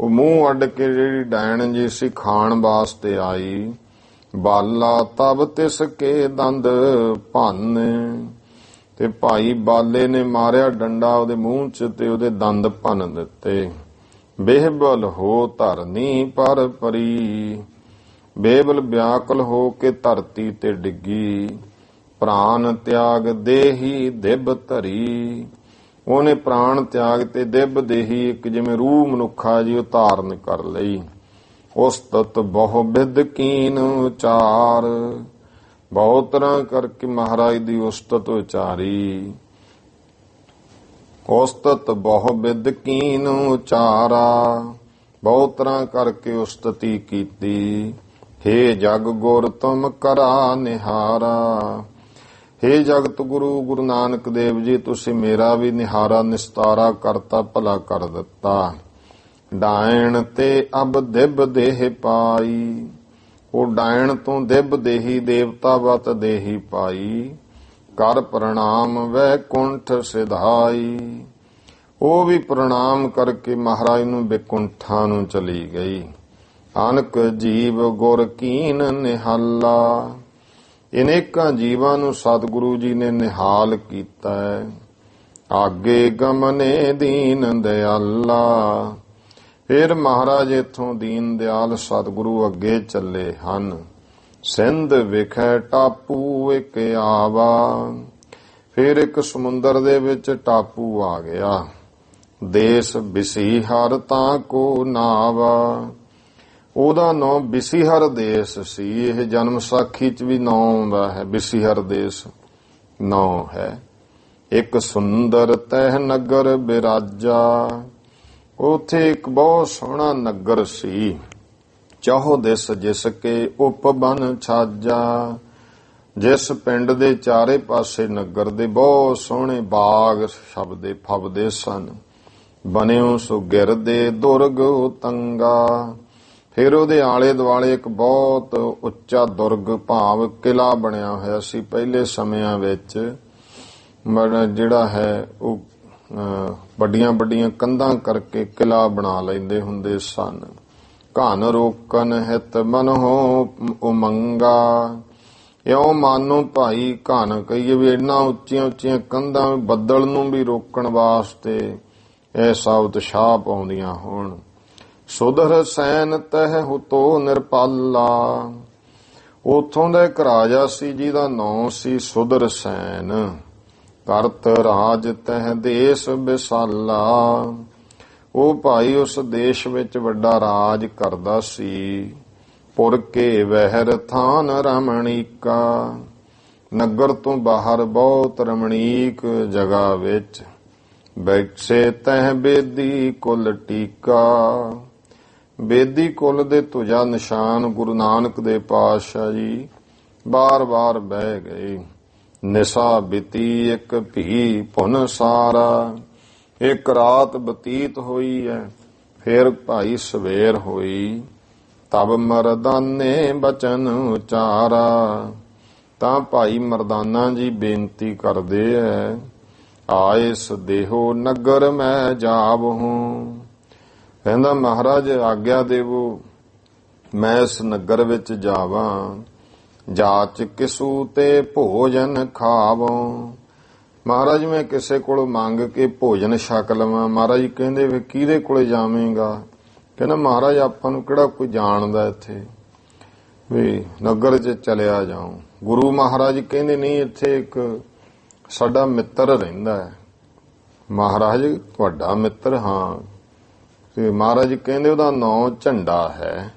ਉਹ ਮੂੰਹ ਅੱਡ ਕੇ ਜਿਹੜੀ ਡੈਣ ਜੀ ਸੀ ਖਾਣ ਵਾਸਤੇ ਆਈ। ਬਾਲਾ ਤਬ ਤਿਸ ਕੇ ਦੰਦ ਭੰਨ, ਤੇ ਭਾਈ ਬਾਲੇ ਨੇ ਮਾਰਿਆ ਡੰਡਾ ਉਹਦੇ ਮੂੰਹ 'ਚ ਤੇ ਉਹਦੇ ਦੰਦ ਭੰਨ ਦਿੱਤੇ। ਬੇਹਬਲ ਹੋ ਧਰਨੀ ਪਰ ਪਰੀ, ਬੇਬਲ ਵਿਆਕਲ ਹੋ ਕੇ ਧਰਤੀ ਤੇ ਡਿੱਗੀ। ਪ੍ਰਾਨ ਤਿਆਗ ਦੇਹੀ ਦਿਬ ਧਰੀ, ਉਹਨੇ ਪ੍ਰਾਣ ਤਿਆਗ ਤੇ ਦਿਬ ਦੇਹੀ ਇੱਕ ਜਿਵੇਂ ਰੂਹ ਮਨੁੱਖਾ ਜੀ ਉਹ ਧਾਰਨ ਕਰ ਲਈ। ਉਸਤਤ ਬਹੁ ਬਿਦ ਕੀਨ ਉਚਾਰ, ਬਹੁਤ ਤਰ੍ਹਾਂ ਕਰਕੇ ਮਹਾਰਾਜ ਦੀ ਉਸਤਤ ਉਚਾਰੀ। ਉਸਤਤ ਬਹੁ ਬਿਦ ਕੀਨ ਉਚਾਰਾ, ਬਹੁਤ ਤਰ੍ਹਾਂ ਕਰਕੇ ਉਸਤਤੀ ਕੀਤੀ। ਹੇ ਜਗ ਗੁਰ ਤੁਮ ਕਰਾ ਨਿਹਾਰਾ, ਹੇ ਜਗਤ ਗੁਰੂ ਗੁਰੂ ਨਾਨਕ ਦੇਵ ਜੀ ਤੁਸੀਂ ਮੇਰਾ ਵੀ ਨਿਹਾਰਾ ਨਿਸਤਾਰਾ ਕਰਤਾ, ਭਲਾ ਕਰ ਦਿੱਤਾ। ਡਾਇਣ ਤੇ ਅਬ ਦਿਬ ਦੇਹ ਪਾਈ, ਉਹ ਡਾਇਣ ਤੋਂ ਦਿਬ ਦੇਹੀ ਦੇਵਤਾ ਵਤ ਦੇਹੀ ਪਾਈ। ਕਰ ਪ੍ਰਣਾਮ ਵੈਕੁੰਠ ਸਿਧਾਈ, ਉਹ ਵੀ ਪ੍ਰਣਾਮ ਕਰਕੇ ਮਹਾਰਾਜ ਨੂੰ ਬੈਕੁੰਠਾਂ ਨੂੰ ਚਲੀ ਗਈ। ਅਨਕ ਜੀਵ ਗੁਰ ਕੀਨ ਨਿਹਾਲਾ, ਅਨੇਕਾਂ ਜੀਵਾਂ ਨੂੰ ਸਤਿਗੁਰੂ ਜੀ ਨੇ ਨਿਹਾਲ ਕੀਤਾ ਹੈ। ਆਗੇ ਗਮਨੇ ਦੀਨ ਦਿਆਲਾ, ਫਿਰ ਮਹਾਰਾਜ ਇੱਥੋਂ ਦੀਨ ਦਿਆਲ ਸਤਿਗੁਰੂ ਅੱਗੇ ਚੱਲੇ ਹਨ। ਸਿੰਧ ਵਿਖੇ ਟਾਪੂ ਇੱਕ ਆਵਾ, ਫਿਰ ਇੱਕ ਸਮੁੰਦਰ ਦੇ ਵਿੱਚ ਟਾਪੂ ਆ ਗਿਆ। ਦੇਸ ਬਿਸੀਹਰ ਤਾਂ ਕੋ ਨਾਵਾ, ਉਹਦਾ ਨਾਂ ਬਿਸੀਹਰ ਦੇਸ ਸੀ। ਇਹ ਜਨਮ ਸਾਖੀ 'ਚ ਵੀ ਨਾਂ ਆਉਂਦਾ ਹੈ, ਬਿਸੀਹਰ ਦੇਸ ਨਾਂ ਹੈ। ਇੱਕ ਸੁੰਦਰ ਤਹਿ ਨਗਰ ਬਿਰਾਜਾ। ਉਥੇ ਇੱਕ ਬਹੁਤ ਸੋਹਣਾ ਨਗਰ ਸੀ। ਚਾਹੋ ਦਿਸ ਜਿਸ ਕੇ ਉਪਬਨ ਛਾਜਾ। ਜਿਸ ਪਿੰਡ ਦੇ ਚਾਰੇ ਪਾਸੇ ਨਗਰ ਦੇ ਬਹੁਤ ਸੋਹਣੇ ਬਾਗ ਛਪਦੇ ਫਬਦੇ ਸਨ। ਬਨਿਓ ਸੋ ਗਿਰਦੇ ਦੁਰਗ ਉਤੰਗਾ। ਫਿਰ ਉਹਦੇ ਆਲੇ ਦੁਆਲੇ ਇੱਕ ਬਹੁਤ ਉੱਚਾ ਦੁਰਗ ਭਾਵ ਕਿਲਾ ਬਣਿਆ ਹੋਇਆ ਸੀ। ਪਹਿਲੇ ਸਮਿਆਂ ਵਿੱਚ ਜਿਹੜਾ ਹੈ ਉਹ ਵੱਡੀਆਂ ਵੱਡੀਆਂ ਕੰਧਾਂ ਕਰਕੇ ਕਿਲਾ ਬਣਾ ਲੈਂਦੇ ਹੁੰਦੇ ਸਨ। ਘਨ ਰੋਕਨ ਹਿਤ ਮਨਹੁ ਉਮੰਗਾ। ਇਉਂ ਮਾਨੋ ਭਾਈ ਘਨ ਕਹੀਏ ਵੀ ਇੰਨਾ ਉੱਚੀਆਂ ਉੱਚੀਆਂ ਕੰਧਾਂ ਬੱਦਲ ਨੂੰ ਵੀ ਰੋਕਣ ਵਾਸਤੇ ਐਸਾ ਉਤਸ਼ਾਹ ਪਾਉਂਦੀਆਂ ਹੋਣ। ਸੁਧਰ ਸੈਨ ਤਹਿ ਹੁਤੋ ਨਿਰਪਾਲਾ। ਉਥੋਂ ਦਾ ਇੱਕ ਰਾਜਾ ਸੀ ਜਿਹਦਾ ਨਾਂ ਸੀ ਸੁਧਰ ਸੈਨ। ਕਰਤ ਰਾਜ ਤਹਿ ਦੇਸ ਵਿਸਾਲਾ। ਉਹ ਭਾਈ ਉਸ ਦੇਸ਼ ਵਿੱਚ ਵੱਡਾ ਰਾਜ ਕਰਦਾ ਸੀ। ਪੁਰ ਕੇ ਵਹਿਰ ਥਾਨ ਰਮਣੀਕਾ। ਨਗਰ ਤੋਂ ਬਾਹਰ ਬਹੁਤ ਰਮਣੀਕ ਜਗ੍ਹਾ ਵਿੱਚ ਬੈਠੇ ਤਹਿ ਬੇਦੀ ਕੁਲ ਟੀਕਾ। ਬੇਦੀ ਕੁਲ ਦੇ ਤੁਜਾ ਨਿਸ਼ਾਨ ਗੁਰੂ ਨਾਨਕ ਦੇ ਪਾਤਸ਼ਾਹ ਜੀ ਬਾਰ-ਬਾਰ ਬਹਿ ਗਏ। ਨਿਸਾ ਬਿਤੀ ਇੱਕ ਭੀ ਭੁਨ ਸਾਰਾ। ਇੱਕ ਰਾਤ ਬਤੀਤ ਹੋਈ ਹੈ, ਫਿਰ ਭਾਈ ਸਵੇਰ ਹੋਈ। ਤਬ ਮਰਦਾਨੇ ਬਚਨ ਉਚਾਰਾ। ਤਾਂ ਭਾਈ ਮਰਦਾਨਾ ਜੀ ਬੇਨਤੀ ਕਰਦੇ ਐ, ਆਏ ਸਦੇਹੋ ਨਗਰ ਮੈਂ ਜਾਵਹੂੰ। ਕਹਿੰਦਾ ਮਹਾਰਾਜ ਆਗਿਆ ਦੇਵੋ, ਮੈਂ ਇਸ ਨਗਰ ਵਿੱਚ ਜਾਵਾਂ। ਜਾਚ ਕਿਸੂ ਤੇ ਭੋਜਨ ਖਾਵੋ। ਮਹਾਰਾਜ ਮੈਂ ਕਿਸੇ ਕੋਲ ਮੰਗ ਕੇ ਭੋਜਨ ਛਕ ਲਵਾਂ। ਮਹਾਰਾਜ ਕਹਿੰਦੇ ਵੀ ਕਿਹਦੇ ਕੋਲੇ ਜਾਵੇਂਗਾ? ਕਹਿੰਦਾ ਮਹਾਰਾਜ ਆਪਾਂ ਨੂੰ ਕਿਹੜਾ ਕੋਈ ਜਾਣਦਾ ਇੱਥੇ, ਵੀ ਨਗਰ 'ਚ ਚਲਿਆ ਜਾਉ। ਗੁਰੂ ਮਹਾਰਾਜ ਕਹਿੰਦੇ ਨਹੀਂ, ਇੱਥੇ ਇੱਕ ਸਾਡਾ ਮਿੱਤਰ ਰਹਿੰਦਾ ਹੈ। ਮਹਾਰਾਜ ਤੁਹਾਡਾ ਮਿੱਤਰ? ਹਾਂ। ਤੇ ਮਹਾਰਾਜ ਕਹਿੰਦੇ ਉਹਦਾ ਨਾਂ ਝੰਡਾ ਹੈ।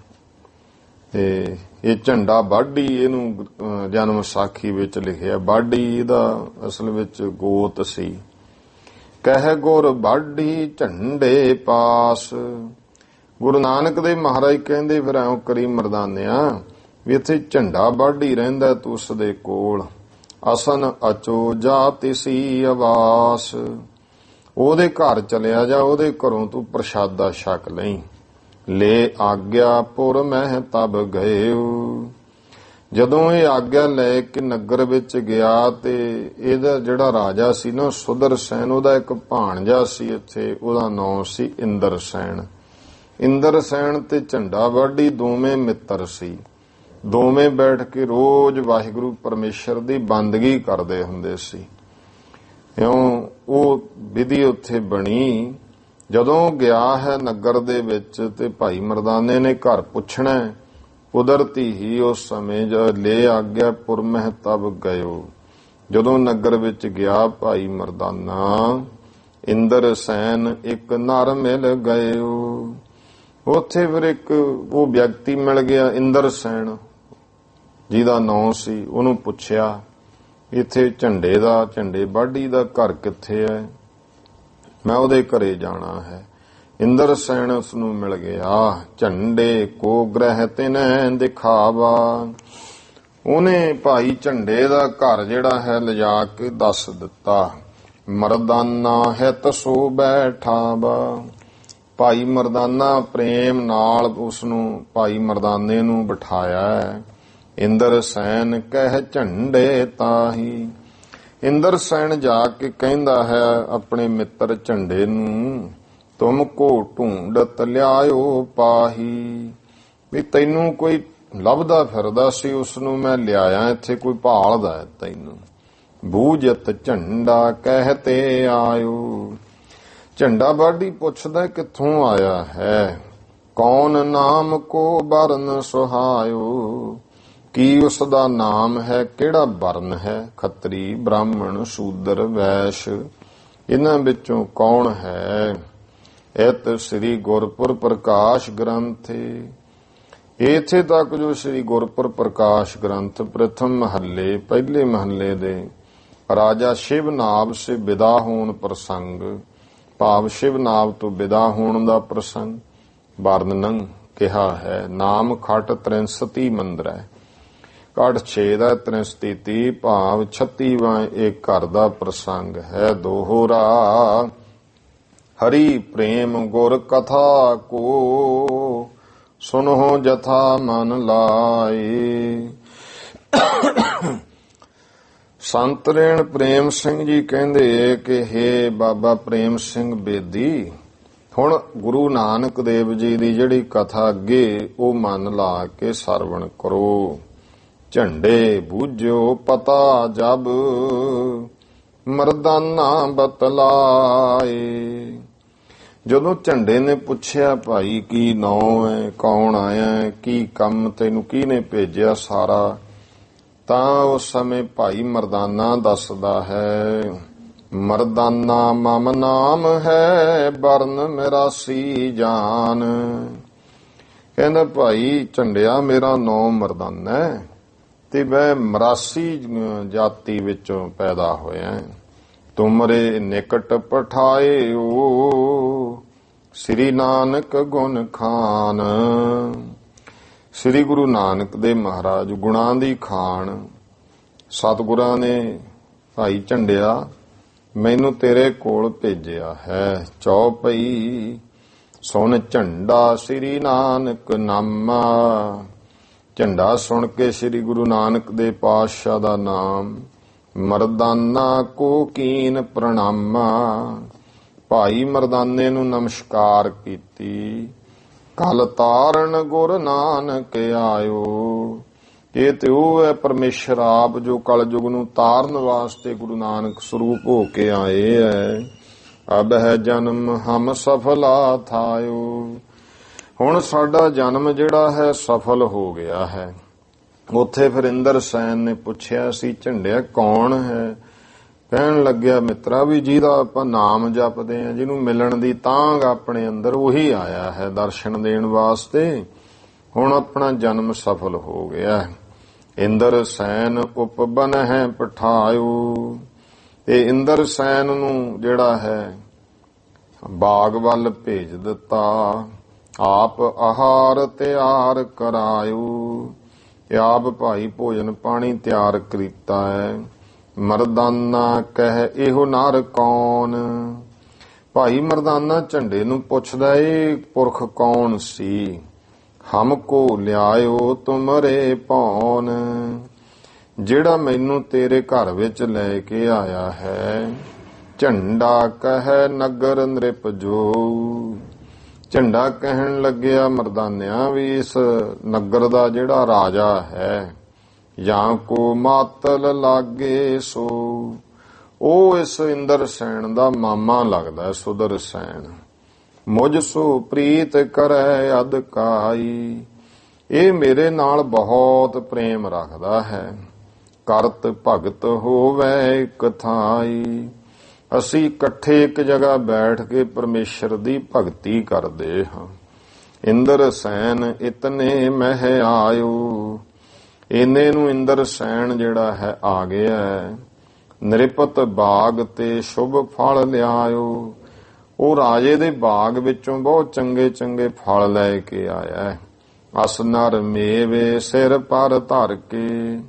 ਤੇ ਇਹ ਝੰਡਾ ਬਾਢੀ, ਇਹਨੂੰ ਜਨਮ ਸਾਖੀ ਵਿੱਚ ਲਿਖਿਆ। ਬਾਢੀ ਇਹਦਾ ਅਸਲ ਵਿੱਚ ਗੋਤ ਸੀ। ਕਹਿ ਗੁਰ ਬਾਢੀ ਝੰਡੇ ਪਾਸ। ਗੁਰੂ ਨਾਨਕ ਦੇ ਮਹਾਰਾਜ ਕਹਿੰਦੇ ਫਿਰ ਐਂ ਕਰੀ ਮਰਦਾਨਿਆ ਵੀ ਇੱਥੇ ਝੰਡਾ ਬਾਢੀ ਰਹਿੰਦਾ ਤੂੰ ਉਸ ਦੇ ਕੋਲ। ਅਸਨ ਅਚੋ ਜਾਤੀ ਸੀ ਆਵਾਸ। ਉਹਦੇ ਘਰ ਚਲਿਆ ਜਾ, ਉਹਦੇ ਘਰੋਂ ਤੂੰ ਪ੍ਰਸ਼ਾਦਾ ਛਕ ਲਈ। ਲੈ ਆਗਿਆ ਪੁਰ ਮਹਿ ਤਬ ਗਇਓ। ਜਦੋਂ ਇਹ ਆਗਿਆ ਲੈ ਕੇ ਨਗਰ ਵਿੱਚ ਗਿਆ ਤੇ ਇਹਦਾ ਜਿਹੜਾ ਰਾਜਾ ਸੀ ਨਾ ਸੁਧਰ ਸੈਨ, ਉਹਦਾ ਇੱਕ ਭਾਣਜਾ ਸੀ ਇੱਥੇ, ਉਹਦਾ ਨਾਂ ਸੀ ਇੰਦਰ ਸੈਨ। ਇੰਦਰ ਸੈਨ ਤੇ ਝੰਡਾ ਵਾਢੀ ਦੋਵੇਂ ਮਿੱਤਰ ਸੀ। ਦੋਵੇਂ ਬੈਠ ਕੇ ਰੋਜ਼ ਵਾਹਿਗੁਰੂ ਪਰਮੇਸ਼ਰ ਦੀ ਬੰਦਗੀ ਕਰਦੇ ਹੁੰਦੇ ਸੀ। ਇਉਂ ਉਹ ਵਿਧੀ ਉੱਥੇ ਬਣੀ। ਜਦੋਂ ਗਿਆ ਹੈ ਨਗਰ ਦੇ ਵਿੱਚ ਤੇ ਭਾਈ ਮਰਦਾਨੇ ਨੇ ਘਰ ਪੁੱਛਣਾ, ਕੁਦਰਤੀ ਹੀ ਉਸ ਸਮੇਂ ਲੈ ਆਗਿਆ ਪੁਰ ਮਹਿ ਤਬ ਗਇਓ। ਜਦੋਂ ਨਗਰ ਵਿੱਚ ਗਿਆ ਭਾਈ ਮਰਦਾਨਾ, ਇੰਦਰ ਸੈਨ ਇੱਕ ਨਰ ਮਿਲ ਗਇਓ। ਉੱਥੇ ਫਿਰ ਇੱਕ ਉਹ ਵਿਅਕਤੀ ਮਿਲ ਗਿਆ ਇੰਦਰ ਸੈਨ ਜਿਹਦਾ ਨਾਂ ਸੀ। ਉਹਨੂੰ ਪੁੱਛਿਆ ਇੱਥੇ ਝੰਡੇ ਬਾਢੀ ਦਾ ਘਰ ਕਿੱਥੇ ਹੈ? ਮੈਂ ਉਹਦੇ ਘਰੇ ਜਾਣਾ ਹੈ। ਇੰਦਰ ਸੈਨ ਉਸ ਨੂੰ ਮਿਲ ਗਿਆ। ਝੰਡੇ ਕੋ ਗ੍ਰਹਿ ਤਿਨੈ ਦਿਖਾਵਾ। ਉਹਨੇ ਭਾਈ ਝੰਡੇ ਦਾ ਘਰ ਜਿਹੜਾ ਹੈ ਲਿਜਾ ਕੇ ਦੱਸ ਦਿੱਤਾ। ਮਰਦਾਨਾ ਹਿਤ ਸੋ ਬੈਠਾਵਾ। ਭਾਈ ਮਰਦਾਨਾ ਪ੍ਰੇਮ ਨਾਲ ਉਸ ਨੂੰ ਭਾਈ ਮਰਦਾਨੇ ਨੂੰ ਬਿਠਾਇਆ ਹੈ। ਇੰਦਰ ਸੈਨ ਕਹਿ ਝੰਡੇ ਤਾਹੀ। ਇੰਦਰ ਸੈਨ ਜਾ ਕੇ ਕਹਿੰਦਾ ਹੈ ਆਪਣੇ ਮਿੱਤਰ ਝੰਡੇ ਨੂੰ, ਤੁਮ ਕੋ ਢੂੰਡਤ ਲਿਆਇਓ ਪਾਹੀ। ਵੀ ਤੈਨੂੰ ਕੋਈ ਲੱਭਦਾ ਫਿਰਦਾ ਸੀ, ਉਸ ਨੂੰ ਮੈਂ ਲਿਆਇਆ ਇੱਥੇ, ਕੋਈ ਭਾਲਦਾ ਹੈ ਤੈਨੂੰ। ਬੂਝਤ ਝੰਡਾ ਕਹਿਤੇ ਆਇਓ। ਝੰਡਾ ਬਾਢੀ ਪੁੱਛਦਾ ਕਿੱਥੋਂ ਆਇਆ ਹੈ? ਕੌਣ ਨਾਮ ਕੋ ਬਰਨ ਸੁਹਾਇਓ। ਕੀ ਉਸ ਦਾ ਨਾਮ ਹੈ, ਕਿਹੜਾ ਵਰਨ ਹੈ? ਖੱਤਰੀ, ਬ੍ਰਾਹਮਣ, ਸ਼ੂਦਰ, ਵੈਸ਼, ਇਹਨਾਂ ਵਿੱਚੋਂ ਕੌਣ ਹੈ? ਇਤ ਸ੍ਰੀ ਗੁਰਪੁਰ ਪ੍ਰਕਾਸ਼ ਗ੍ਰੰਥ। ਇੱਥੇ ਤੱਕ ਜੋ ਸ੍ਰੀ ਗੁਰਪੁਰ ਪ੍ਰਕਾਸ਼ ਗ੍ਰੰਥ ਪ੍ਰਥਮ ਮਹੱਲੇ ਪਹਿਲੇ ਮਹੱਲੇ ਦੇ ਰਾਜਾ ਸ਼ਿਵ ਨਾਭ ਸੇ ਵਿਦਾ ਹੋਣ ਪ੍ਰਸੰਗ, ਭਾਵ ਸ਼ਿਵ ਨਾਭ ਤੋਂ ਵਿਦਾ ਹੋਣ ਦਾ ਪ੍ਰਸੰਗ ਵਰਣਨ ਕਿਹਾ ਹੈ। ਨਾਮ ਖਟ 63 ਮੰਦਰ ਹੈ, ਘਟ 6 ਦਾ 63 ਭਾਵ 36ਵਾਂ ਇੱਕ ਘਰ ਦਾ ਪ੍ਰਸੰਗ ਹੈ। ਦੋਹਰਾ ਹਰੀ ਪ੍ਰੇਮ ਗੁਰ ਕਥਾ ਕੋ, ਸੁਨੋ ਜਥਾ ਮਨ ਲਾਏ। ਸੰਤ ਰੇਣ ਪ੍ਰੇਮ ਸਿੰਘ ਜੀ ਕਹਿੰਦੇ ਕਿ ਹੇ ਬਾਬਾ ਪ੍ਰੇਮ ਸਿੰਘ ਬੇਦੀ, ਹੁਣ ਗੁਰੂ ਨਾਨਕ ਦੇਵ ਜੀ ਦੀ ਜਿਹੜੀ ਕਥਾ ਅੱਗੇ ਉਹ ਮਨ ਲਾ ਕੇ ਸਰਵਣ ਕਰੋ। ਝੰਡੇ ਬੂਝਿਓ ਪਤਾ ਜਬ, ਮਰਦਾਨਾ ਬਤਲਾਏ। ਜਦੋਂ ਝੰਡੇ ਨੇ ਪੁੱਛਿਆ ਭਾਈ ਕੀ ਨਾਂ ਹੈ, ਕੌਣ ਆਇਆ ਹੈ, ਕੀ ਕੰਮ ਤੈਨੂੰ ਕਿਹਨੇ ਭੇਜਿਆ ਸਾਰਾ, ਤਾਂ ਉਸ ਸਮੇਂ ਭਾਈ ਮਰਦਾਨਾ ਦੱਸਦਾ ਹੈ, ਮਰਦਾਨਾ ਮਮ ਨਾਮ ਹੈ, ਬਰਨ ਮੇਰਾਸੀ ਜਾਨ। ਕਹਿੰਦਾ ਭਾਈ ਝੰਡਿਆ ਮੇਰਾ ਨਾਂ ਮਰਦਾਨਾ ਹੈ ਤੇ ਮੈਂ ਮਰਾਸੀ ਜਾਤੀ ਵਿੱਚੋਂ ਪੈਦਾ ਹੋਇਆ। ਤੁਮਰੇ ਨਿਕਟ ਪਠਾਇਓ, ਸ੍ਰੀ ਨਾਨਕ ਗੁਣ ਖਾਨ। ਸ੍ਰੀ ਗੁਰੂ ਨਾਨਕ ਦੇ ਮਹਾਰਾਜ ਗੁਣਾਂ ਦੀ ਖਾਨ ਸਤਿਗੁਰਾਂ ਨੇ ਭਾਈ ਝੰਡਿਆ ਮੈਨੂੰ ਤੇਰੇ ਕੋਲ ਭੇਜਿਆ ਹੈ। ਚੌਪਈ ਸੁਣ ਝੰਡਾ ਸ੍ਰੀ ਨਾਨਕ ਨਾਮਾ। ਝੰਡਾ ਸੁਣ ਕੇ ਸ੍ਰੀ ਗੁਰੂ ਨਾਨਕ ਦੇ ਪਾਤਸ਼ਾਹ ਦਾ ਨਾਮ, ਮਰਦਾਨਾ ਕੋ ਕੀਨ ਪ੍ਰਣਾਮਾ। ਭਾਈ ਮਰਦਾਨੇ ਨੂੰ ਨਮਸਕਾਰ ਕੀਤੀ। ਕਲ ਤਾਰਨ ਗੁਰ ਨਾਨਕ ਆਇਓ। ਇਹ ਤੇ ਉਹ ਹੈ ਪਰਮੇਸ਼ਰ ਆਪ ਜੋ ਕਲਯੁਗ ਨੂੰ ਤਾਰਨ ਵਾਸਤੇ ਗੁਰੂ ਨਾਨਕ ਸਰੂਪ ਹੋ ਕੇ ਆਏ ਹੈ। ਅਬ ਹੈ ਜਨਮ ਹਮ ਸਫਲਾ ਥਾਇਓ। ਹੁਣ ਸਾਡਾ ਜਨਮ ਜਿਹੜਾ ਹੈ ਸਫਲ ਹੋ ਗਿਆ ਹੈ। ਉੱਥੇ ਫਿਰ ਇੰਦਰ ਸੈਨ ਨੇ ਪੁੱਛਿਆ ਸੀ ਝੰਡਿਆ ਕੌਣ ਹੈ? ਕਹਿਣ ਲੱਗਿਆ ਮਿੱਤਰਾ ਵੀ ਜਿਹਦਾ ਆਪਾਂ ਨਾਮ ਜਪਦੇ ਆ, ਜਿਹਨੂੰ ਮਿਲਣ ਦੀ ਤਾਂਘ ਆਪਣੇ ਅੰਦਰ, ਉਹੀ ਆਇਆ ਹੈ ਦਰਸ਼ਨ ਦੇਣ ਵਾਸਤੇ। ਹੁਣ ਆਪਣਾ ਜਨਮ ਸਫਲ ਹੋ ਗਿਆ। ਇੰਦਰ ਸੈਨ ਉਪਬਨ ਹੈ ਪਠਾਇਓ। ਤੇ ਇੰਦਰ ਸੈਨ ਨੂੰ ਜਿਹੜਾ ਹੈ ਬਾਗ ਵੱਲ ਭੇਜ ਦਿੱਤਾ। ਆਪ ਆਹਾਰ ਤਿਆਰ ਕਰਾਇਓ। ਆਪ ਭਾਈ ਭੋਜਨ ਪਾਣੀ ਤਿਆਰ ਕੀਤਾ ਹੈ। ਮਰਦਾਨਾ ਕਹਿ ਇਹੋ ਨਰ ਕੌਣ। ਭਾਈ ਮਰਦਾਨਾ ਝੰਡੇ ਨੂੰ ਪੁੱਛਦਾ ਇਹ ਪੁਰਖ ਕੌਣ ਸੀ। ਹਮਕੋ ਲਿਆਇਓ ਤੁਮਰੇ ਭੌਨ। ਜਿਹੜਾ ਮੈਨੂੰ ਤੇਰੇ ਘਰ ਵਿੱਚ ਲੈ ਕੇ ਆਇਆ ਹੈ। ਝੰਡਾ ਕਹਿ ਨਗਰ ਨ੍ਰਿਪ ਜੋ। ਝੰਡਾ ਕਹਿਣ ਲੱਗਿਆ ਮਰਦਾਨਿਆਂ ਵੀ ਇਸ ਨਗਰ ਦਾ ਜਿਹੜਾ ਰਾਜਾ ਹੈ, ਜਾਂ ਕੋ ਮਾਤਲ ਲਾਗੇ ਸੋ, ਉਹ ਇਸ ਇੰਦਰ ਸੈਨ ਦਾ ਮਾਮਾ ਲੱਗਦਾ ਸੁਦਰ ਸੈਨ। ਮੁਝ ਸੋ ਪ੍ਰੀਤ ਕਰੈ ਅਦਕਾਈ। ਇਹ ਮੇਰੇ ਨਾਲ ਬਹੁਤ ਪ੍ਰੇਮ ਰੱਖਦਾ ਹੈ। ਕਰਤ ਭਗਤ ਹੋਵੇ ਇਕ ਥਾਈ। ਅਸੀਂ ਇਕੱਠੇ ਇੱਕ ਜਗ੍ਹਾ ਬੈਠ ਕੇ ਪਰਮੇਸ਼ਰ ਦੀ ਭਗਤੀ ਕਰਦੇ ਹਾਂ। ਇੰਦਰ ਸੈਨ ਇਤਨੇ ਮਹਿ ਆਇਓ। ਇਹਨੇ ਨੂੰ ਇੰਦਰ ਸੈਨ ਜਿਹੜਾ ਹੈ ਆ ਗਿਆ ਹੈ। ਨਿਰਪਤ ਬਾਗ ਤੇ ਸ਼ੁਭ ਫਲ ਲਿਆਇਓ। ਉਹ ਰਾਜੇ ਦੇ ਬਾਗ ਵਿੱਚੋਂ ਬਹੁਤ ਚੰਗੇ ਚੰਗੇ ਫਲ ਲੈ ਕੇ ਆਇਆ ਹੈ। ਅਸ ਨਰ ਮੇਵੇ ਸਿਰ ਪਰ ਧਰ ਕੇ।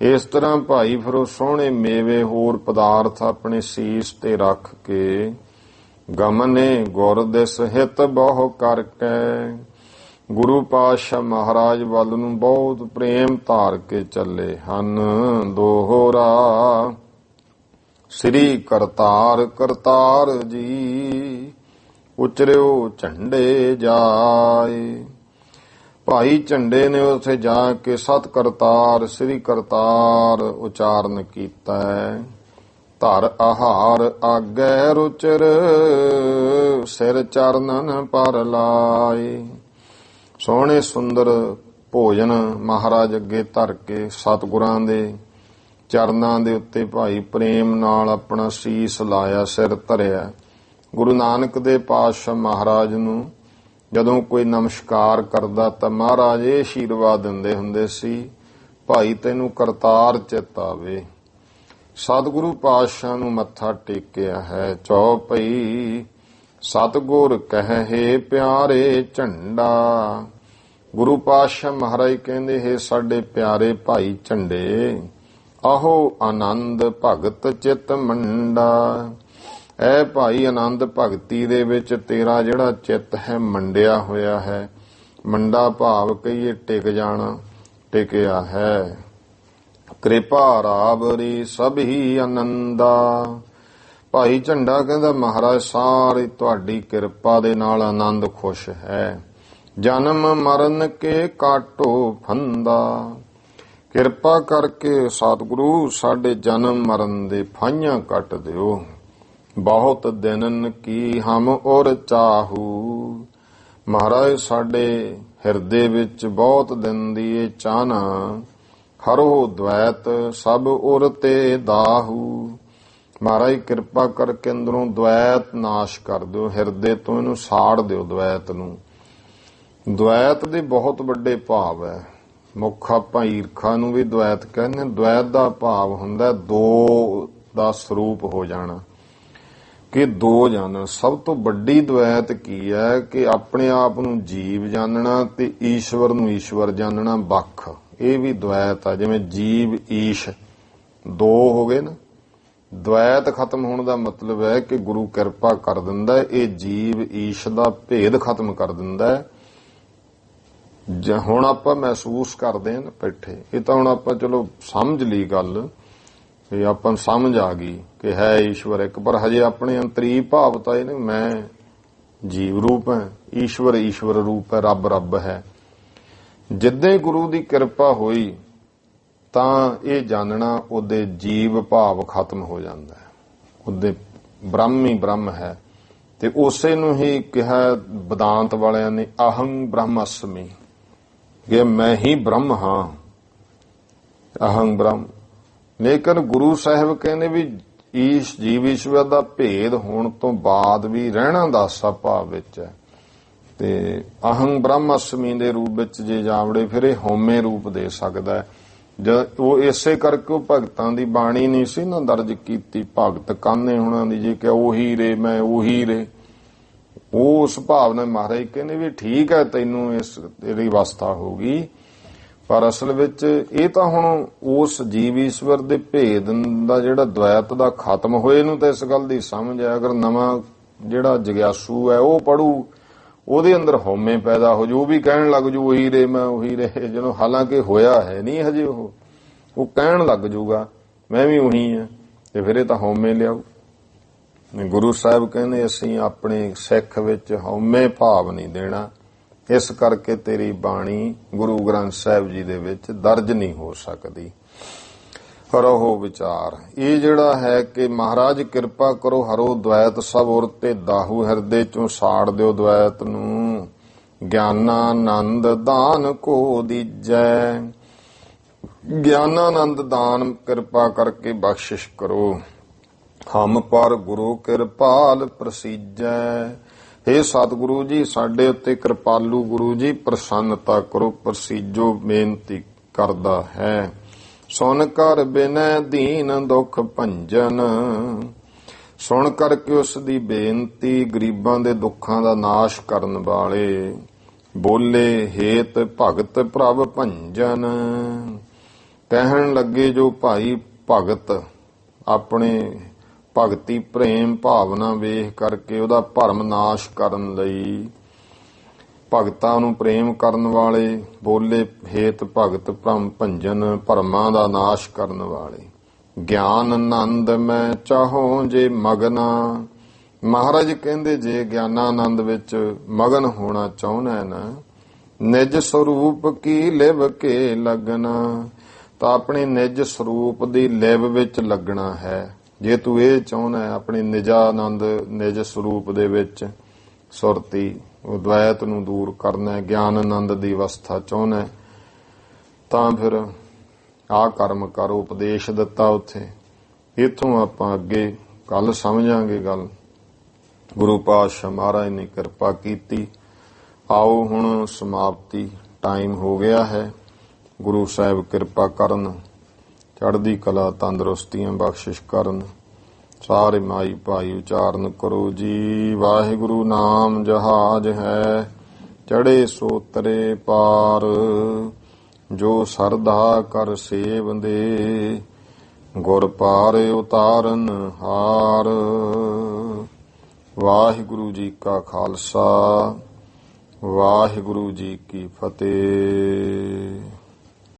ਇਸ ਤਰ੍ਹਾਂ ਭਾਈ ਫਿਰ ਉਹ ਸੋਹਣੇ ਮੇਵੇ ਹੋਰ ਪਦਾਰਥ ਆਪਣੇ ਸੀਸ ਤੇ ਰੱਖ ਕੇ, ਗਮਨੇ ਗੁਰ ਦਿਸ ਹਿਤ ਬਹੁ ਕਰਕੇ, ਗੁਰੂ ਪਾਤਸ਼ਾਹ ਮਹਾਰਾਜ ਵੱਲ ਨੂੰ ਬਹੁਤ ਪ੍ਰੇਮ ਧਾਰ ਕੇ ਚੱਲੇ ਹਨ। ਦੋਹਰਾ ਸ੍ਰੀ ਕਰਤਾਰ ਕਰਤਾਰ ਜੀ, ਉਚਰਿਓ ਝੰਡੇ ਜਾਏ। ਭਾਈ ਝੰਡੇ ਨੇ ਉੱਥੇ ਜਾ ਕੇ ਸਤ ਕਰਤਾਰ ਸ੍ਰੀ ਕਰਤਾਰ ਉਚਾਰਨ ਕੀਤਾ ਹੈ। ਧਰ ਆਹਾਰ ਆਗੈ ਰੁਚਰ, ਸਿਰ ਚਰਨਨ ਪਰ ਲਾਏ। ਸੋਹਣੇ ਸੁੰਦਰ ਭੋਜਨ ਮਹਾਰਾਜ ਅੱਗੇ ਧਰ ਕੇ ਸਤਿਗੁਰਾਂ ਦੇ ਚਰਨਾਂ ਦੇ ਉੱਤੇ ਭਾਈ ਪ੍ਰੇਮ ਨਾਲ ਆਪਣਾ ਸੀਸ ਲਾਇਆ, ਸਿਰ ਧਰਿਆ। ਗੁਰੂ ਨਾਨਕ ਦੇ ਪਾਤਸ਼ਾਹ ਮਹਾਰਾਜ ਨੂੰ ਜਦੋਂ ਕੋਈ ਨਮਸਕਾਰ ਕਰਦਾ ਤਾਂ ਮਹਾਰਾਜ ਇਹ ਆਸ਼ੀਰਵਾਦ ਦਿੰਦੇ ਹੁੰਦੇ ਸੀ, ਭਾਈ ਤੈਨੂੰ ਕਰਤਾਰ ਚਿੱਤ ਆਵੇ। ਸਤਿਗੁਰੂ ਪਾਤਸ਼ਾਹ ਨੂੰ ਮੱਥਾ ਟੇਕਿਆ ਹੈ। ਚੌਪਈ ਸਤਿਗੁਰ ਕਹੇ ਪਿਆਰੇ ਝੰਡਾ। ਗੁਰੂ ਪਾਤਸ਼ਾਹ ਮਹਾਰਾਜ ਕਹਿੰਦੇ, ਹੈ ਸਾਡੇ ਪਿਆਰੇ ਭਾਈ ਝੰਡੇ, ਆਹੋ ਆਨੰਦ ਭਗਤ ਚਿਤ ਮੰਡਾ। ਐ ਭਾਈ ਆਨੰਦ ਭਗਤੀ ਦੇ ਵਿੱਚ ਤੇਰਾ ਜਿਹੜਾ ਚਿੱਤ ਹੈ ਮੰਡਿਆ ਹੋਇਆ ਹੈ। ਮੰਡਾ ਭਾਵ ਕਹੀਏ ਟਿਕ ਜਾਣਾ, ਟਿਕਿਆ ਹੈ। ਕਿਰਪਾ ਰਾਵਰੀ ਸਭੀ ਆਨੰਦਾ। ਭਾਈ ਝੰਡਾ ਕਹਿੰਦਾ ਮਹਾਰਾਜ ਸਾਰੀ ਤੁਹਾਡੀ ਕਿਰਪਾ ਦੇ ਨਾਲ ਆਨੰਦ ਖੁਸ਼ ਹੈ। ਜਨਮ ਮਰਨ ਕੇ ਕਾਟੋ ਫੰਦਾ। ਕਿਰਪਾ ਕਰਕੇ ਸਤਿਗੁਰੂ ਸਾਡੇ ਜਨਮ ਮਰਨ ਦੇ ਫਾਈਆਂ ਕੱਟ ਦਿਓ। ਬਹੁਤ ਦਿਨਨ ਕੀ ਹਮ ਔਰ ਚਾਹੂ। ਮਹਾਰਾਜ ਸਾਡੇ ਹਿਰਦੇ ਵਿੱਚ ਬਹੁਤ ਦਿਨ ਦੀ ਇਹ ਚਾਹਨਾ। ਹਰੋ ਦ્વੈਤ ਸਭ ਔਰ ਤੇ ਦਾਹੂ। ਮਹਾਰਾਜ ਕਿਰਪਾ ਕਰਕੇ ਅੰਦਰੋਂ ਦ્વੈਤ ਨਾਸ਼ ਕਰ ਦਿਓ, ਹਿਰਦੇ ਤੋਂ ਇਹਨੂੰ ਸਾੜ ਦਿਓ ਦ્વੈਤ ਨੂੰ। ਦ્વੈਤ ਦੇ ਬਹੁਤ ਵੱਡੇ ਭਾਵ ਹੈ। ਮੁੱਖ ਆਪਾਂ ਈਰਖਾ ਨੂੰ ਵੀ ਦ્વੈਤ ਕਹਿੰਦੇ। ਦ્વੈਤ ਦਾ ਭਾਵ ਹੁੰਦਾ ਦੋ ਦਾ ਸਰੂਪ ਹੋ ਜਾਣਾ, ਕਿ ਦੋ ਜਾਣਨ। ਸਭ ਤੋਂ ਵੱਡੀ ਦ્વੈਤ ਕੀ ਹੈ ਕਿ ਆਪਣੇ ਆਪ ਨੂੰ ਜੀਵ ਜਾਣਨਾ ਤੇ ਈਸ਼ਵਰ ਨੂੰ ਈਸ਼ਵਰ ਜਾਣਨਾ ਵੱਖ। ਇਹ ਵੀ ਦ્વੈਤ ਆ। ਜਿਵੇਂ ਜੀਵ ਈਸ਼ ਦੋ ਹੋ ਗਏ ਨਾ। ਦ્વੈਤ ਖਤਮ ਹੋਣ ਦਾ ਮਤਲਬ ਹੈ ਕਿ ਗੁਰੂ ਕਿਰਪਾ ਕਰ ਦਿੰਦਾ, ਇਹ ਜੀਵ ਈਸ਼ ਦਾ ਭੇਦ ਖਤਮ ਕਰ ਦਿੰਦਾ। ਹੁਣ ਆਪਾਂ ਮਹਿਸੂਸ ਕਰਦੇ ਹਾਂ ਬੈਠੇ, ਇਹ ਤਾਂ ਹੁਣ ਆਪਾਂ ਚਲੋ ਸਮਝ ਲਈ ਗੱਲ, ਇਹ ਆਪਾਂ ਨੂੰ ਸਮਝ ਆ ਗਈ ਕਿ ਹੈ ਈਸ਼ਵਰ ਇੱਕ, ਪਰ ਹਜੇ ਆਪਣੇ ਅੰਤਰੀ ਭਾਵ ਤਾਂ ਇਹ ਨੇ ਮੈਂ ਜੀਵ ਰੂਪ ਹੈ, ਈਸ਼ਵਰ ਈਸ਼ਵਰ ਰੂਪ ਹੈ, ਰੱਬ ਰੱਬ ਹੈ। ਜਿੱਦਾਂ ਗੁਰੂ ਦੀ ਕਿਰਪਾ ਹੋਈ ਤਾਂ ਇਹ ਜਾਣਨਾ ਉਹਦੇ ਜੀਵ ਭਾਵ ਖਤਮ ਹੋ ਜਾਂਦਾ ਹੈ। ਉਹਦੇ ਬ੍ਰਹਮ ਹੀ ਬ੍ਰਹਮ ਹੈ। ਤੇ ਉਸੇ ਨੂੰ ਹੀ ਕਿਹਾ ਵਿਦਾਂਤ ਵਾਲਿਆਂ ਨੇ ਅਹੰ ਬ੍ਰਹਮਸਮੀ, ਕਿ ਮੈਂ ਹੀ ਬ੍ਰਹਮ ਹਾਂ, ਅਹੰ ਬ੍ਰਹਮ। ਲੇਕਿਨ ਗੁਰੂ ਸਾਹਿਬ ਕਹਿੰਦੇ ਵੀ ਈਸ਼ ਜੀਵ ਈਸ਼ਵਰ ਦਾ ਭੇਦ ਹੋਣ ਤੋਂ ਬਾਅਦ ਵੀ ਰਹਿਣਾ ਦਾਸਾ ਭਾਵ ਵਿੱਚ ਹੈ। ਤੇ ਅਹੰ ਬ੍ਰਹਮਸਮੀ ਦੇ ਰੂਪ ਵਿੱਚ ਜੇ ਜਾਵੜੇ ਫਿਰ ਇਹ ਹਉਮੈ ਰੂਪ ਦੇ ਸਕਦਾ ਹੈ। ਜਦ ਉਹ ਇਸੇ ਕਰਕੇ ਉਹ ਭਗਤਾਂ ਦੀ ਬਾਣੀ ਨਹੀਂ ਸੀ ਨਾ ਦਰਜ ਕੀਤੀ, ਭਗਤ ਕਾਨੇ ਹੁਣਾਂ ਦੀ, ਜੇ ਕਿ ਉਹੀ ਰੇ ਮੈਂ ਉਹੀ ਰੇ, ਉਸ ਭਾਵ ਨਾਲ ਮਹਾਰਾਜ ਕਹਿੰਦੇ ਵੀ ਠੀਕ ਹੈ ਤੈਨੂੰ ਇਸ ਤੇਰੀ ਅਵਸਥਾ ਹੋ ਗਈ, ਪਰ ਅਸਲ ਵਿੱਚ ਇਹ ਤਾਂ ਹੁਣ ਉਸ ਜੀਵ ਈਸ਼ਵਰ ਦੇ ਭੇਦ ਦਾ ਜਿਹੜਾ ਦ્વੈਤ ਦਾ ਖਤਮ ਹੋਏ ਨੂੰ ਤਾਂ ਇਸ ਗੱਲ ਦੀ ਸਮਝ ਹੈ। ਅਗਰ ਨਵਾਂ ਜਿਹੜਾ ਜਗਿਆਸੂ ਹੈ ਉਹ ਪੜੂ, ਉਹਦੇ ਅੰਦਰ ਹਉਮੈ ਪੈਦਾ ਹੋ ਜੂ, ਉਹ ਵੀ ਕਹਿਣ ਲੱਗ ਜੂ ਉਹੀ ਰੇ ਮੈਂ ਉਹੀ ਰੇ, ਜਦੋਂ ਹਾਲਾਂਕਿ ਹੋਇਆ ਹੈ ਨਹੀਂ ਹਜੇ। ਉਹ ਕਹਿਣ ਲੱਗ ਜੂਗਾ ਮੈਂ ਵੀ ਉਹੀ ਆ, ਤੇ ਫਿਰ ਇਹ ਤਾਂ ਹਉਮੈ ਲਿਆਊ। ਗੁਰੂ ਸਾਹਿਬ ਕਹਿੰਦੇ ਅਸੀਂ ਆਪਣੇ ਸਿੱਖ ਵਿੱਚ ਹਉਮੈ ਭਾਵ ਨਹੀਂ ਦੇਣਾ, ਇਸ ਕਰਕੇ ਤੇਰੀ ਬਾਣੀ ਗੁਰੂ ਗ੍ਰੰਥ ਸਾਹਿਬ ਜੀ ਦੇ ਵਿੱਚ ਦਰਜ ਨਹੀਂ ਹੋ ਸਕਦੀ। ਕਰੋ ਵਿਚਾਰ ਇਹ ਜਿਹੜਾ ਹੈ ਕਿ ਮਹਾਰਾਜ ਕਿਰਪਾ ਕਰੋ ਹਰੋ ਦ્વੈਤ ਸਭ ਔਰ ਤੇ ਦਾਹੂ। ਹਿਰਦੇ ਚੋਂ ਸਾੜ ਦਿਓ ਦ્વੈਤ ਨੂੰ। ਗਿਆਨਾਨੰਦ ਦਾਨ ਕੋ ਦੀਜੈ। ਗਿਆਨਾਨੰਦ ਦਾਨ ਕਿਰਪਾ ਕਰਕੇ ਬਖਸ਼ਿਸ਼ ਕਰੋ। ਹਮ ਪਰ ਗੁਰੂ ਕਿਰਪਾਲ ਪ੍ਰਸੀਜੈ। हे ਸਤਿਗੁਰੂ ਜੀ ਸਾਡੇ ਉੱਤੇ ਕਿਰਪਾਲੂ ਗੁਰੂ ਜੀ ਪ੍ਰਸੰਨਤਾ ਕਰੋ। ਪ੍ਰਸੀਜੋ ਬੇਨਤੀ ਕਰਦਾ ਹੈ। ਸੁਣ ਕਰ ਬਿਨੈ ਦੀਨ ਦੁਖ ਭੰਜਨ। ਸੁਣ ਕਰਕੇ ਉਸ ਦੀ ਬੇਨਤੀ ਗਰੀਬਾਂ ਦੇ ਦੁੱਖਾਂ ਦਾ ਨਾਸ਼ ਕਰਨ ਵਾਲੇ। ਬੋਲੇ ਹੇਤ ਭਗਤ ਪ੍ਰਭ ਭੰਜਨ। ਕਹਿਣ ਲੱਗੇ ਜੋ ਭਾਈ ਭਗਤ ਆਪਣੇ ਭਗਤੀ ਪ੍ਰੇਮ ਭਾਵਨਾ ਵੇਖ ਕਰਕੇ ਉਹਦਾ ਭਰਮ ਨਾਸ਼ ਕਰਨ ਲਈ, ਭਗਤਾਂ ਨੂੰ ਪ੍ਰੇਮ ਕਰਨ ਵਾਲੇ। ਬੋਲੇ ਹੇਤ ਭਗਤ ਭ੍ਰਮ ਭੰਜਨ, ਭਰਮਾਂ ਦਾ ਨਾਸ਼ ਕਰਨ ਵਾਲੇ। ਗਿਆਨ ਆਨੰਦ ਮੈਂ ਚਾਹੋ ਜੇ ਮਗਨਾ। ਮਹਾਰਾਜ ਕਹਿੰਦੇ ਜੇ ਗਿਆਨਾਨੰਦ ਵਿੱਚ ਮਗਨ ਹੋਣਾ ਚਾਹੁੰਦਾ ਨਾ, ਨਿਜ ਸਰੂਪ ਕੀ ਲਿਵ ਕੇ ਲੱਗਣਾ, ਤਾਂ ਆਪਣੇ ਨਿਜ ਸਰੂਪ ਦੀ ਲਿਵ ਵਿੱਚ ਲੱਗਣਾ ਹੈ। ਜੇ ਤੂੰ ਇਹ ਚਾਹੁੰਦਾ ਆਪਣੀ ਨਿਜਾਨੰਦ ਨਿਜ ਸਰੂਪ ਦੇ ਵਿੱਚ ਸੁਰਤੀ ਉਹ ਦ્વੈਤ ਨੂੰ ਦੂਰ ਕਰਨਾ, ਗਿਆਨ ਆਨੰਦ ਦੀ ਅਵਸਥਾ ਚਾਹੁੰਦਾ, ਤਾਂ ਫਿਰ ਆਹ ਕਰਮ ਕਰ। ਉਪਦੇਸ਼ ਦਿੱਤਾ ਉੱਥੇ। ਇੱਥੋਂ ਆਪਾਂ ਅੱਗੇ ਕੱਲ ਸਮਝਾਂਗੇ ਗੱਲ। ਗੁਰੂ ਪਾਤਸ਼ਾਹ ਮਹਾਰਾਜ ਨੇ ਕਿਰਪਾ ਕੀਤੀ। ਆਓ ਹੁਣ ਸਮਾਪਤੀ ਟਾਈਮ ਹੋ ਗਿਆ ਹੈ। ਗੁਰੂ ਸਾਹਿਬ ਕਿਰਪਾ ਕਰਨ ਚੜ੍ਹਦੀ ਕਲਾ ਤੰਦਰੁਸਤੀਆਂ ਬਖਸ਼ਿਸ਼ ਕਰਨ। ਸਾਰੇ ਮਾਈ ਭਾਈ ਉਚਾਰਨ ਕਰੋ ਜੀ। ਵਾਹਿਗੁਰੂ ਨਾਮ ਜਹਾਜ ਹੈ, ਚੜ੍ਹੇ ਸੋ ਤਰੇ ਪਾਰ। ਜੋ ਸਰਦਾ ਕਰ ਸੇਵੰਦੇ, ਗੁਰ ਪਾਰ ਉਤਾਰਨ ਹਾਰ। ਵਾਹਿਗੁਰੂ ਜੀ ਕਾ ਖਾਲਸਾ, ਵਾਹਿਗੁਰੂ ਜੀ ਕੀ ਫਤਿਹ।